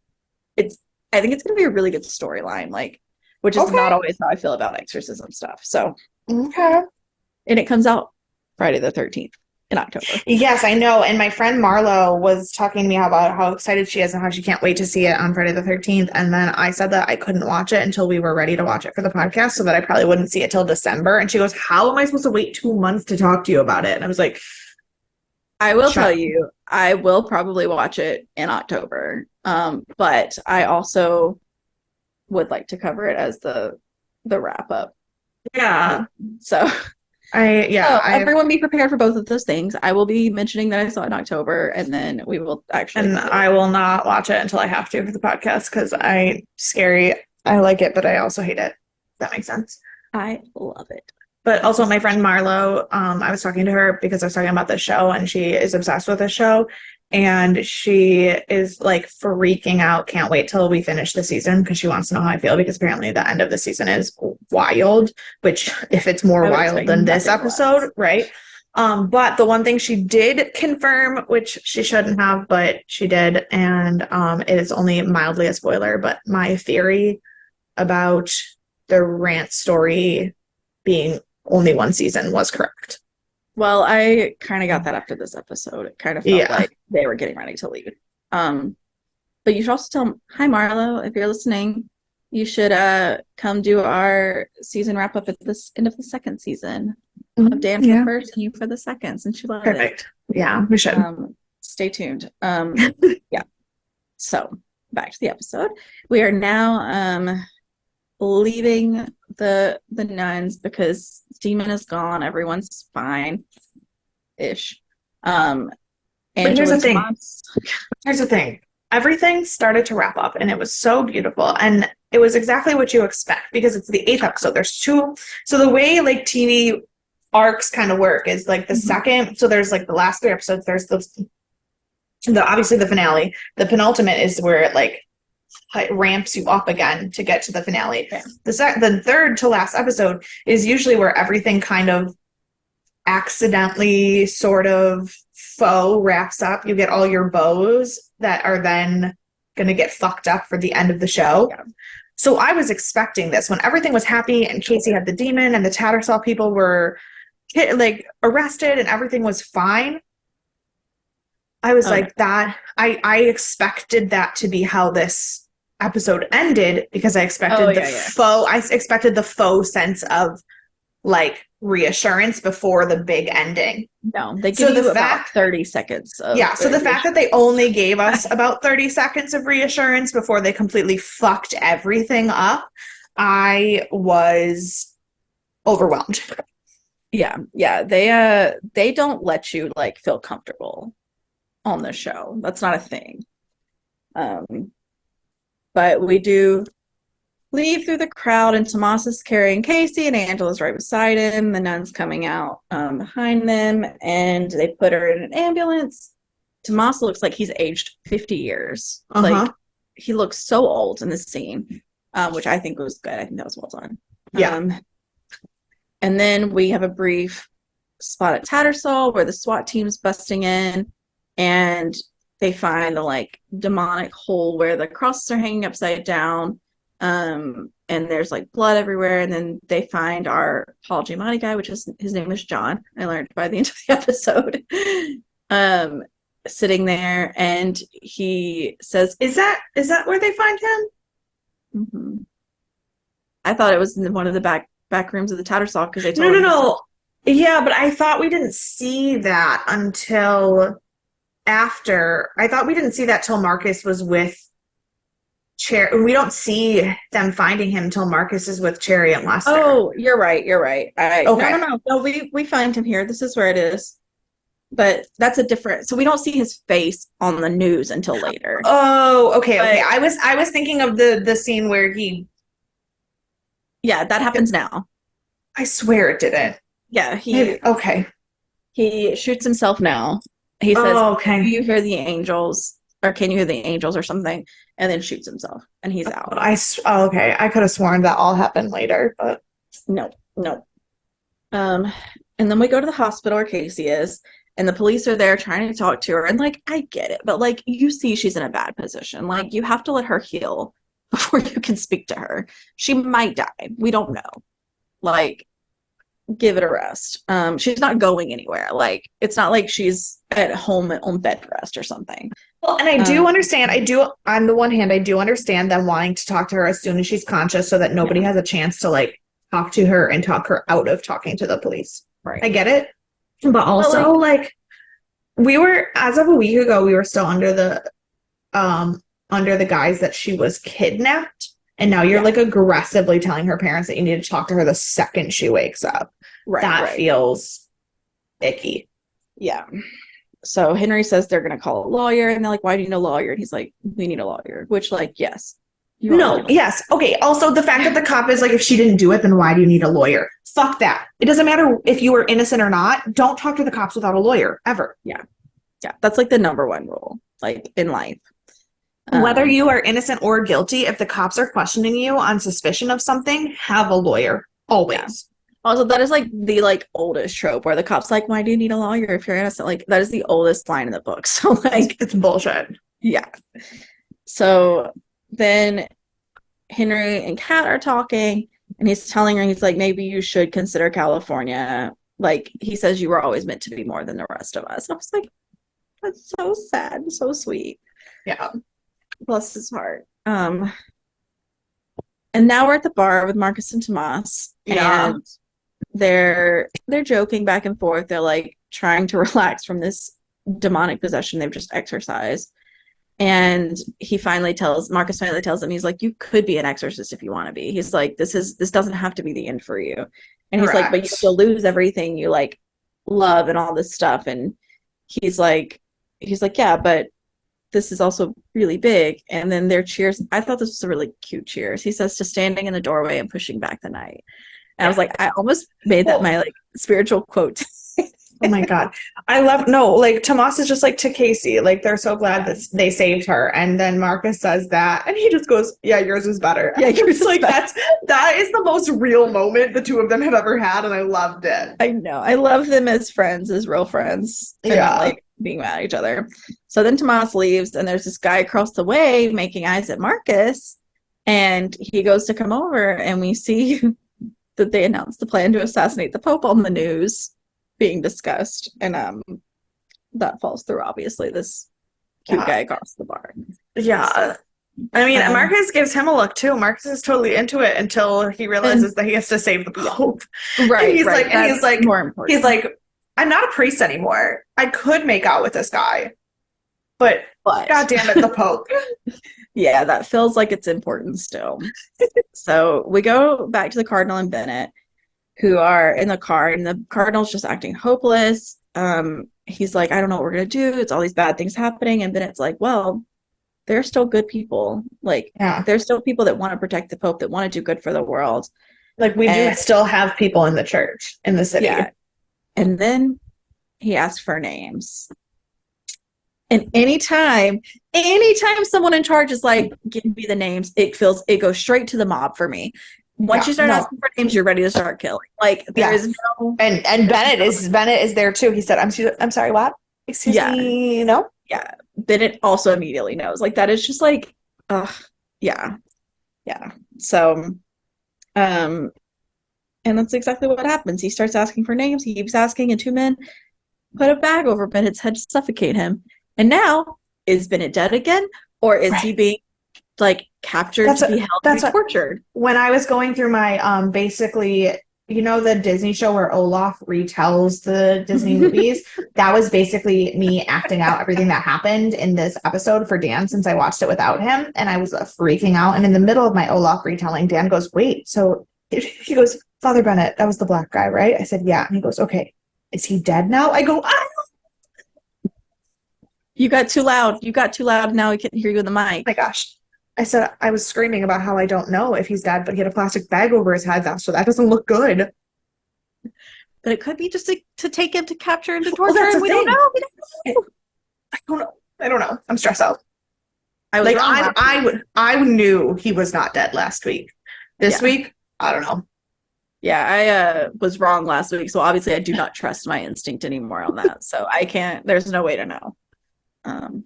it's I think it's gonna be a really good storyline, like which is Okay. not always how I feel about exorcism stuff. So Okay. and it comes out Friday the 13th in October. Yes, I know. And my friend Marlo was talking to me about how excited she is and how she can't wait to see it on Friday the 13th. And then I said that I couldn't watch it until we were ready to watch it for the podcast, so that I probably wouldn't see it till December. And she goes, "How am I supposed to wait 2 months to talk to you about it?" And I was like, I will tell "Shut." you, I will probably watch it in October. But I also would like to cover it as the wrap up. Yeah. So Yeah, so I everyone be prepared for both of those things. I will be mentioning that I saw it in October, and then we will actually and cover I it. will not watch it until I have to for the podcast because scary. I like it, but I also hate it. That makes sense. I love it. But It's also just my friend Marlo, I was talking to her because I was talking about this show and she is obsessed with this show. And she is like freaking out, can't wait till we finish the season because she wants to know how I feel because apparently the end of the season is wild, which if it's more I would wild expect than this nothing less. episode, right? But the one thing she did confirm, which she shouldn't have, but she did, and it is only mildly a spoiler, but my theory about the rant story being only one season was correct. Well, I kind of got that after this episode. It kind of felt Yeah. like they were getting ready to leave. Um, but you should also tell them, hi Marlo, if you're listening, you should come do our season wrap up at this end of the second season. I'll have Dan for the Yeah. first and you for the second, since you love it. Perfect. Yeah, we should. Stay tuned. Yeah. So back to the episode. We are now leaving the nuns because demon is gone. Everyone's fine ish. But here's the Angela's thing. mom. Here's the thing. Everything started to wrap up and it was so beautiful. And it was exactly what you expect because it's the eighth episode. There's two. So the way like TV arcs kind of work is like the second. So there's like the last three episodes. There's the obviously the finale. The penultimate is where it ramps you up again to get to the finale. Okay. The third to last episode is usually where everything kind of accidentally sort of faux wraps up. You get all your bows that are then going to get fucked up for the end of the show. Yeah. So I was expecting this when everything was happy and Casey had the demon and the Tattersall people were like arrested and everything was fine. I was like that. I expected that to be how this episode ended because I expected I expected the faux sense of like reassurance before the big ending. No, they give you about 30 seconds of so the fact that they only gave us about 30 seconds of reassurance before they completely fucked everything up, I was overwhelmed. Yeah. They don't let you like feel comfortable on the show. That's not a thing. But we do leave through the crowd, and Tomas is carrying Casey, and Angela's right beside him. The nun's coming out behind them, and they put her in an ambulance. Tomas looks like he's aged 50 years. Like he looks so old in this scene, which I think was good. I think that was well done. Yeah. And then we have a brief spot at Tattersall where the SWAT team's busting in, and they find the like demonic hole where the crosses are hanging upside down. And there's like blood everywhere, and then they find our Paul Giamatti guy, which is his name is John. I learned by the end of the episode. Sitting there, and he says, "Is that where they find him?" Mm-hmm. I thought it was in one of the back rooms of the Tattersall because they No, told no, him to stop. no. Yeah, but I thought we didn't see that until after. I thought we didn't see that till Marcus was with Cherry. We don't see them finding him till Marcus is with Cherry and Lester. Oh, you're right. You're right. Okay. No. We find him here. This is where it is. But that's a different. So we don't see his face on the news until later. Oh, okay, okay. But I was thinking of the scene where he. yeah, that happens now. I swear it didn't. Yeah, Okay. he shoots himself now. He says, Oh, "Can okay. you hear the angels?" Or "Can you hear the angels?" or something, and then shoots himself, and he's out. Okay. I could have sworn that all happened later, but No, no. Um, and then we go to the hospital where Casey is, and the police are there trying to talk to her. And like, I get it, but like, you see, she's in a bad position. Like, you have to let her heal before you can speak to her. She might die. We don't know. Like, give it a rest. She's not going anywhere. Like, it's not like she's at home on bed rest or something. well, and I do understand. On the one hand, I do understand them wanting to talk to her as soon as she's conscious so that nobody has a chance to like talk to her and talk her out of talking to the police. Right. I get it. But also, like, we were, as of a week ago, we were still under the guise that she was kidnapped. And now you're like aggressively telling her parents that you need to talk to her the second she wakes up. Right. That feels icky. Yeah. So Henry says they're going to call a lawyer, and they're like, "Why do you need a lawyer?" And he's like, "We need a lawyer." Which, like, yes. Yes. Okay. Also, the fact that the cop is like, if she didn't do it, then why do you need a lawyer? Fuck that. It doesn't matter if you were innocent or not. Don't talk to the cops without a lawyer, ever. Yeah. Yeah. That's like the number one rule, like, in life. Whether you are innocent or guilty, if the cops are questioning you on suspicion of something, have a lawyer. Always. Yeah. Also, that is like the like oldest trope where the cop's like, "Why do you need a lawyer if you're innocent?" Like, that is the oldest line in the book. So like, it's bullshit. Yeah. So then Henry and Kat are talking, and he's telling her, he's like, "Maybe you should consider California." Like, he says, "You were always meant to be more than the rest of us." And I was like, that's so sad, so sweet. Yeah. Bless his heart. And now we're at the bar with Marcus and Tomas. Yeah. And they're joking back and forth. They're like trying to relax from this demonic possession they've just exorcised. And Marcus finally tells him, he's like, "You could be an exorcist if you want to be." He's like, this doesn't have to be the end for you. And he's like, "But you still lose everything you like love and all this stuff." And he's like, "Yeah, but this is also really big." And then their cheers. I thought this was a really cute cheers. He says, "To standing in the doorway and pushing back the night." And I was like, I almost made that my like spiritual quote. Oh my God. Like Tomas is just like, to Casey, like they're so glad that they saved her. And then Marcus says that and he just goes, "Yeah, yours was better." Yeah, yours like that is the most real moment the two of them have ever had, and I loved it. I know. I love them as friends, as real friends. And not like being mad at each other. So then Tomas leaves, and there's this guy across the way making eyes at Marcus, and he goes to come over, and we see that they announced the plan to assassinate the Pope on the news being discussed, and that falls through, obviously. This cute guy across the bar. Yeah. So, I mean, Marcus gives him a look too. Marcus is totally into it until he realizes that he has to save the Pope. Right. And he's like, more important. He's like, "I'm not a priest anymore. I could make out with this guy, but God damn it, the Pope." Yeah, that feels like it's important still. So we go back to the Cardinal and Bennett, who are in the car, and the Cardinal's just acting hopeless. He's like, "I don't know what we're going to do. It's all these bad things happening." And Bennett's like, "Well, they're still good people. Like, there's still people that want to protect the Pope, that want to do good for the world. Like, we do still have people in the church, in the city." Yeah. And then he asked for names. And anytime someone in charge is like, "Give me the names," it goes straight to the mob for me. Once you start asking for names, you're ready to start killing. Like, there is no. And Bennett is there too. He said, I'm sorry, what? Excuse me, no? Yeah. Bennett also immediately knows. Like, that is just like, yeah. So, and that's exactly what happens. He starts asking for names. He keeps asking, and two men put a bag over Bennett's head to suffocate him. And now, is Bennett dead again? Or is he being, like, captured That's to be what, held to be that's what, tortured. when I was going through my basically, the Disney show where Olaf retells the Disney movies, that was basically me acting out everything that happened in this episode for Dan since I watched it without him, and I was freaking out. And in the middle of my Olaf retelling, Dan goes, "Wait, so," he goes, "Father Bennett, that was the black guy, right?" I said, "Yeah." And he goes, "Okay, is he dead now?" I go, "Ah!" You got too loud. You got too loud. Now we can't hear you in the Oh mic. my gosh. I said I was screaming about how I don't know if he's dead, but he had a plastic bag over his head, so that doesn't look good. But it could be just to take him to capture and to Well, torture that's him. the We don't thing. know. We don't know. I don't know. I don't know. I'm stressed out. I was Like wrong last week. I knew he was not dead last week. This Yeah. week, I don't know. Yeah, I was wrong last week. So obviously I do not trust my instinct anymore on that. So I can't, there's no way to know. Um,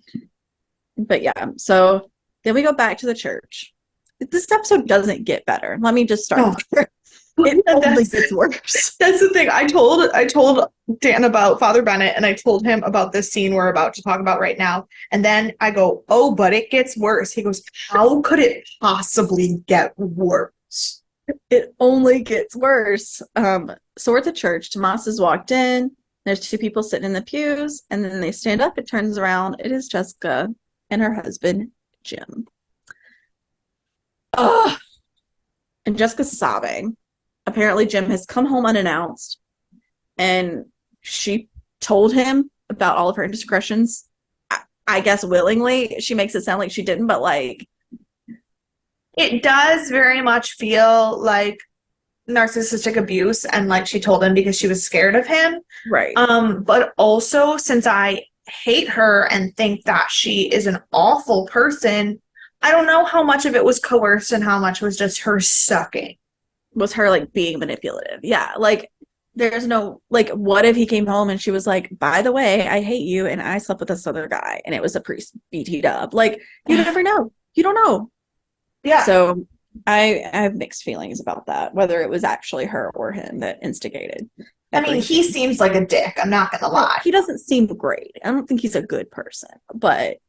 but yeah, so then we go back to the church. This episode doesn't get better. Let me just start No. there. It And only gets worse. that's the thing. I told Dan about Father Bennett, and I told him about this scene we're about to talk about right now. And then I go, "Oh, but it gets worse." He goes, "How could it possibly get worse?" It only gets worse. So we're at the church. Tomas has walked in. There's two people sitting in the pews, and then they stand up. It turns around. It is Jessica and her husband, Jim. Ugh. And Jessica's sobbing. Apparently, Jim has come home unannounced, and she told him about all of her indiscretions. I guess willingly. She makes it sound like she didn't, but like, It does very much feel like narcissistic abuse, and like she told him because she was scared of him. right. But also, since I hate her and think that she is an awful person, I don't know how much of it was coerced and how much was just her sucking. Was her like being manipulative. Yeah, like there's no like what if he came home and she was like, by the way, I hate you and I slept with this other guy and it was a priest BT dub. Like you never know. You don't know. Yeah. So I have mixed feelings about that, whether it was actually her or him that instigated. I mean, he seems like a dick. I'm not gonna lie. He doesn't seem great. I don't think he's a good person, but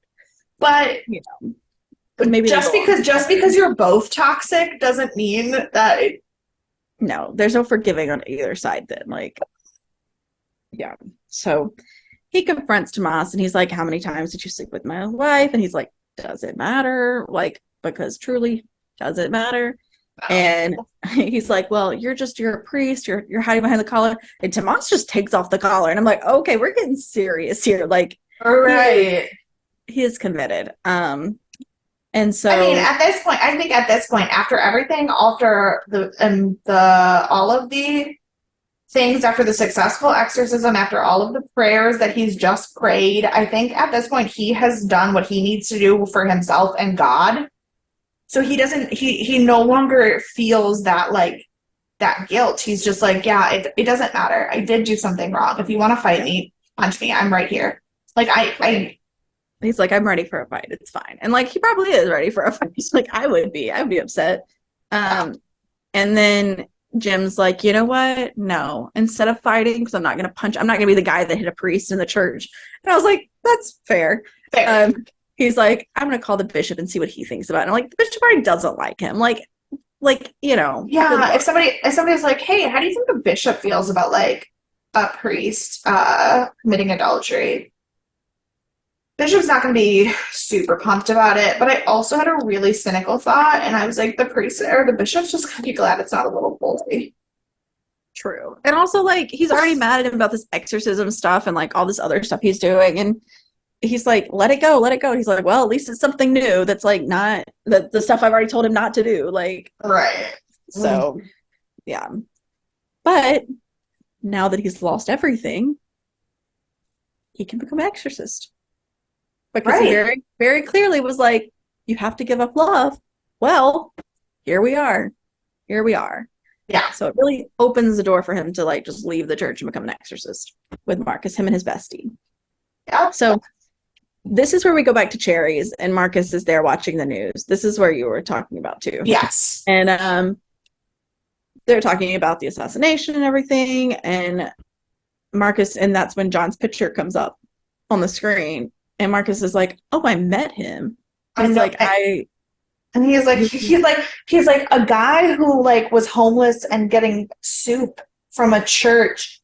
you know, maybe just because you're both toxic doesn't mean that no, there's no forgiving on either side then. Like, yeah. So he confronts Tomas and he's like, how many times did you sleep with my wife? And he's like, does it matter? Like, because truly, does it matter? And he's like, well, you're a priest. You're hiding behind the collar. And Tomas just takes off the collar. And I'm like, okay, we're getting serious here. Like, all right. He is committed. And so I mean, I think at this point, after everything, after all of the things, after the successful exorcism, after all of the prayers that he's just prayed, I think at this point he has done what he needs to do for himself and God. So he no longer feels that like that guilt. He's just like, yeah, it doesn't matter. I did do something wrong. If you want to fight me, punch me. I'm right here. Like he's like, I'm ready for a fight. It's fine. And like, he probably is ready for a fight. He's like, I would be upset. And then Jim's like, you know what? No, instead of fighting, because I'm not going to be the guy that hit a priest in the church. And I was like, that's fair. He's like, I'm going to call the bishop and see what he thinks about it. And I'm like, the bishop already doesn't like him. Like, you know. Yeah, if somebody's like, hey, how do you think the bishop feels about like a priest committing adultery? Bishop's not going to be super pumped about it, but I also had a really cynical thought, and I was like, the priest or the bishop's just going to be glad it's not a little boy. True. And also, like, he's already mad at him about this exorcism stuff and like all this other stuff he's doing, and he's like, let it go. And he's like, well, at least it's something new that's like not the stuff I've already told him not to do. Like, right. So, yeah. But now that he's lost everything, he can become an exorcist. Because he very, very clearly was like, you have to give up love. Well, here we are. Yeah. So it really opens the door for him to like just leave the church and become an exorcist with Marcus, him and his bestie. Yeah. So this is where we go back to Cherries, and Marcus is there watching the news. This is where you were talking about too. Yes. And they're talking about the assassination and everything, and Marcus, and that's when John's picture comes up on the screen. And Marcus is like, oh, I met him. He's like, And he's like a guy who like was homeless and getting soup from a church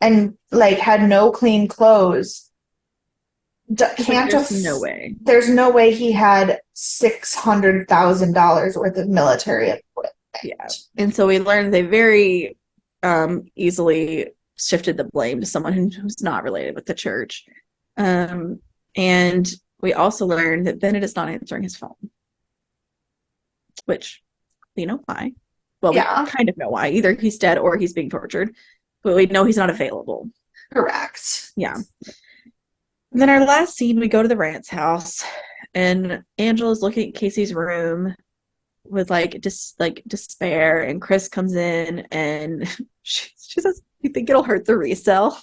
and like had no clean clothes. He's like, Can't there's no way. there's no way he had $600,000 worth of military equipment. Yeah. And so we learned they very easily shifted the blame to someone who's not related with the church. And we also learned that Bennett is not answering his phone, which we know why. Well, Yeah. we kind of know why. Either he's dead or he's being tortured, but we know he's not available. Correct. Yeah. And then our last scene, we go to the Rance house, and Angela's looking at Casey's room with like despair, and Chris comes in and she says, "You think it'll hurt the resale?"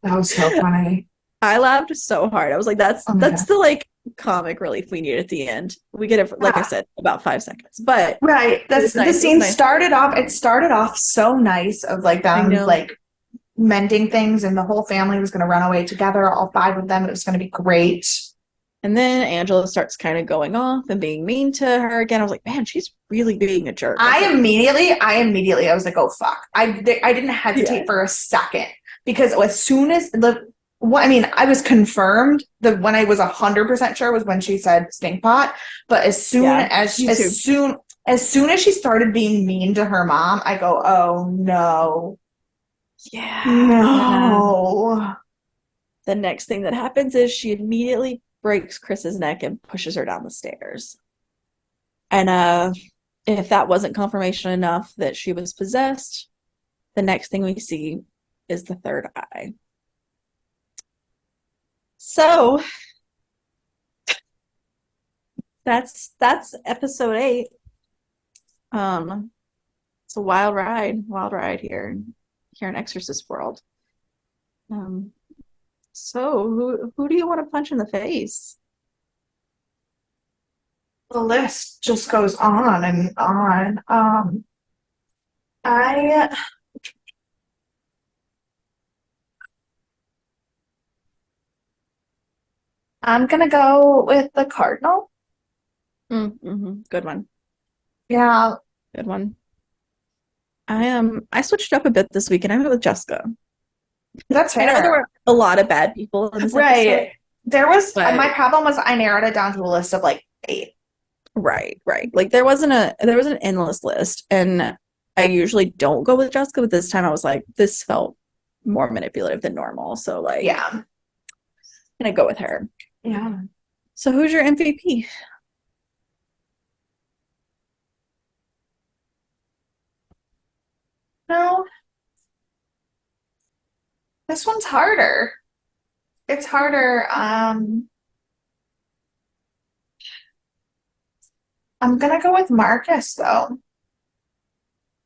That was so funny. I laughed so hard. I was like, "That's God. the like comic relief we need at the end." We get it, like I said, about 5 seconds, but right. That's nice. The scene started off. It started off so nice of like them like mending things, and the whole family was going to run away together. All 5 of them. It was going to be great. And then Angela starts kind of going off and being mean to her again. I was like, man, she's really being a jerk. I immediately, I was like, oh, fuck. I didn't hesitate for a second, because as soon as I was confirmed that when I was 100% sure was when she said stink pot. But as soon as she started being mean to her mom, I go, oh no. Yeah. No. The next thing that happens is she immediately breaks Chris's neck and pushes her down the stairs. And if that wasn't confirmation enough that she was possessed, the next thing we see is the third eye. So that's episode 8. It's a wild ride here in Exorcist world. So who do you want to punch in the face? The list just goes on and on. I'm gonna go with the Cardinal. Good one. Yeah. Good one. I switched up a bit this week, and I went with Jessica. That's fair. I know there were a lot of bad people in this episode. There was my problem was I narrowed it down to a list of like 8. Right. Like there was an endless list, and I usually don't go with Jessica, but this time I was like, this felt more manipulative than normal. So like, yeah, I'm gonna go with her. Yeah. So who's your MVP? No, this one's harder. It's harder. I'm gonna go with Marcus though.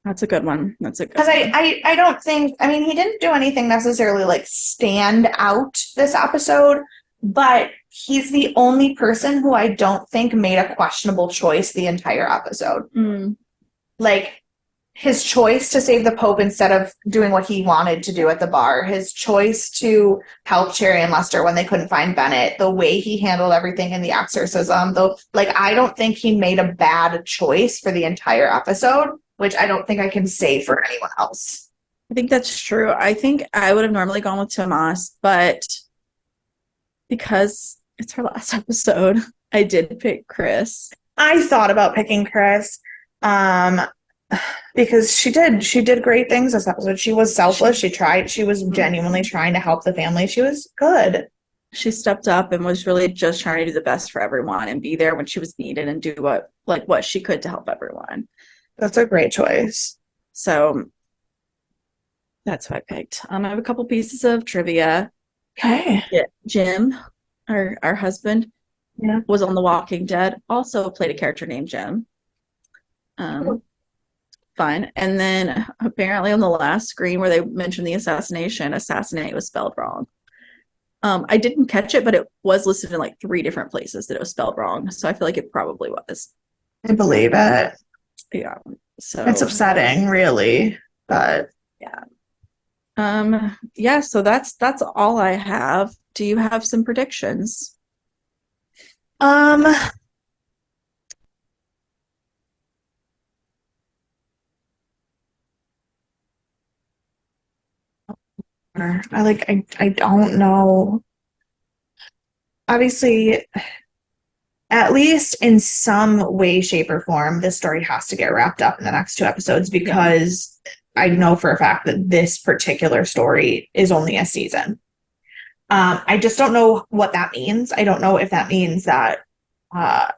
That's a good one. Because I don't think, I mean, he didn't do anything necessarily like stand out this episode, but he's the only person who I don't think made a questionable choice the entire episode. Like his choice to save the Pope instead of doing what he wanted to do at the bar, his choice to help Cherry and Lester when they couldn't find Bennett, the way he handled everything in the exorcism, though, like I don't think he made a bad choice for the entire episode, which I don't think I can say for anyone else. I think that's true. I think I would have normally gone with Tomas, but because it's her last episode, I did pick Chris. I thought about picking Chris. Because she did great things this episode. She was selfless. She was genuinely trying to help the family. She was good. She stepped up and was really just trying to do the best for everyone and be there when she was needed and do what she could to help everyone. That's a great choice. So that's who I picked. I have a couple pieces of trivia. Okay. Yeah, Jim, our husband, was on The Walking Dead. Also played a character named Jim. Fine. And then apparently on the last screen where they mentioned the assassinate was spelled wrong. I didn't catch it, but it was listed in like 3 different places that it was spelled wrong. So I feel like it probably was. I believe it. Yeah. So it's upsetting, really. But yeah. Yeah, so that's all I have. Do you have some predictions? I don't know. Obviously, at least in some way, shape, or form, this story has to get wrapped up in the next 2 episodes Yeah. because I know for a fact that this particular story is only a season. I just don't know what that means. I don't know if that means that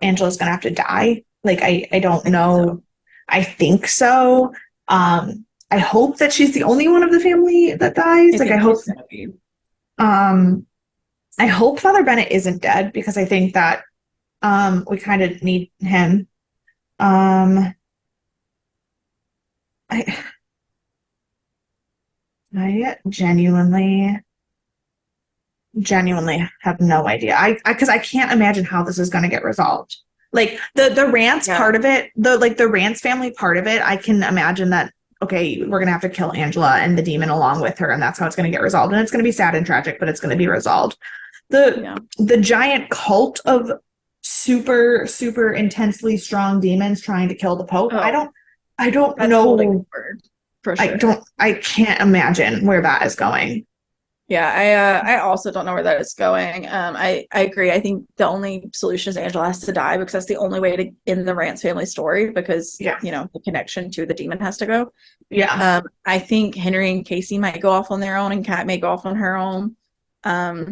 Angela's gonna have to die. Like I don't know. So. I think so. I hope that she's the only one of the family that dies. I Like I think hope she's gonna be. um I hope Father Bennett isn't dead because I think that we kind of need him. Um I I genuinely have no idea. I because I can't imagine how this is going to get resolved. Like the Rance part of it, the Rance family part of it, I can imagine that okay, we're gonna have to kill Angela and the demon along with her, and that's how it's gonna get resolved. And it's gonna be sad and tragic, but it's gonna be resolved. The giant cult of super, super intensely strong demons trying to kill the Pope. I don't That's know. holding word for sure. I can't imagine where that is going. Yeah, I also don't know where that is going. I agree. I think the only solution is Angela has to die because that's the only way to end the Rance family story because Yeah. the connection to the demon has to go. Yeah. I think Henry and Casey might go off on their own and Kat may go off on her own. I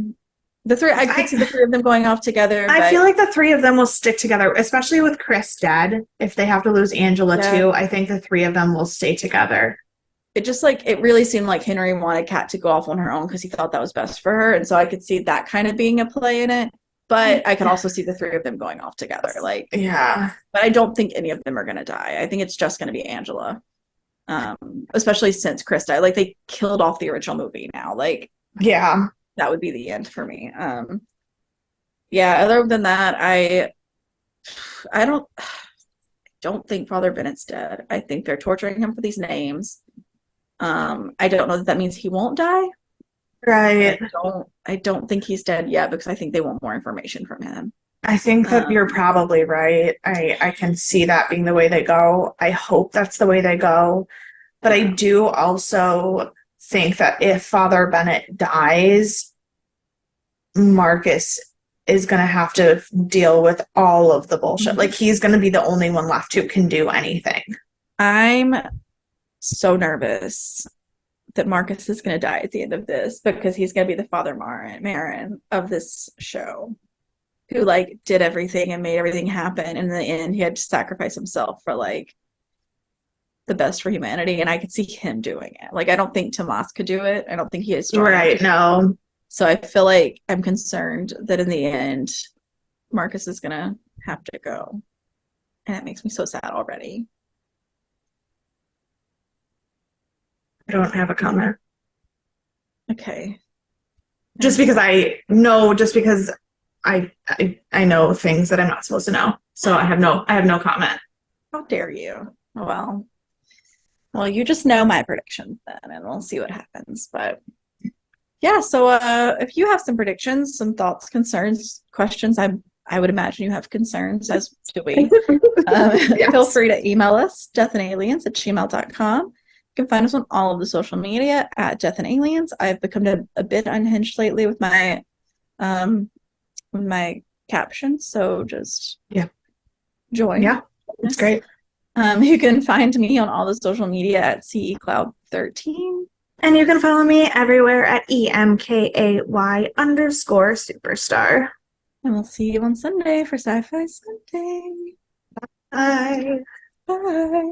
could see the three of them going off together. I feel like the three of them will stick together, especially with Chris dead. If they have to lose Angela too, I think the three of them will stay together. It just it really seemed like Henry wanted Kat to go off on her own because he thought that was best for her. And so I could see that kind of being a play in it. But I could also see the three of them going off together. Yeah. But I don't think any of them are going to die. I think it's just going to be Angela. Especially since Chris died. They killed off the original movie now. Yeah. That would be the end for me. Yeah, other than that, I don't think Father Bennett's dead. I think they're torturing him for these names. I don't know that means he won't die. Right. I don't think he's dead yet because I think they want more information from him. I think that you're probably right. I can see that being the way they go. I hope that's the way they go. But I do also think that if Father Bennett dies, Marcus is going to have to deal with all of the bullshit. Mm-hmm. He's going to be the only one left who can do anything. I'm so nervous that Marcus is going to die at the end of this because he's going to be the Father Marin of this show who did everything and made everything happen. And in the end, he had to sacrifice himself for the best for humanity. And I could see him doing it. I don't think Tomas could do it. I don't think he is strong. Right. No. So I feel like I'm concerned that in the end, Marcus is going to have to go. And it makes me so sad already. I don't have a comment. Okay. Just because I know things that I'm not supposed to know. So I have no comment. How dare you? Well, you just know my predictions then, and we'll see what happens. But yeah, so if you have some predictions, some thoughts, concerns, questions, I would imagine you have concerns, as do we. Yes. Feel free to email us, deathandaliens@gmail.com. You can find us on all of the social media at Death and Aliens. I've become a bit unhinged lately with my captions, so just join. Yeah, that's great. You can find me on all the social media at CECloud13. And you can follow me everywhere at EMKAY_superstar. And we'll see you on Sunday for Sci-Fi Sunday. Bye. Bye.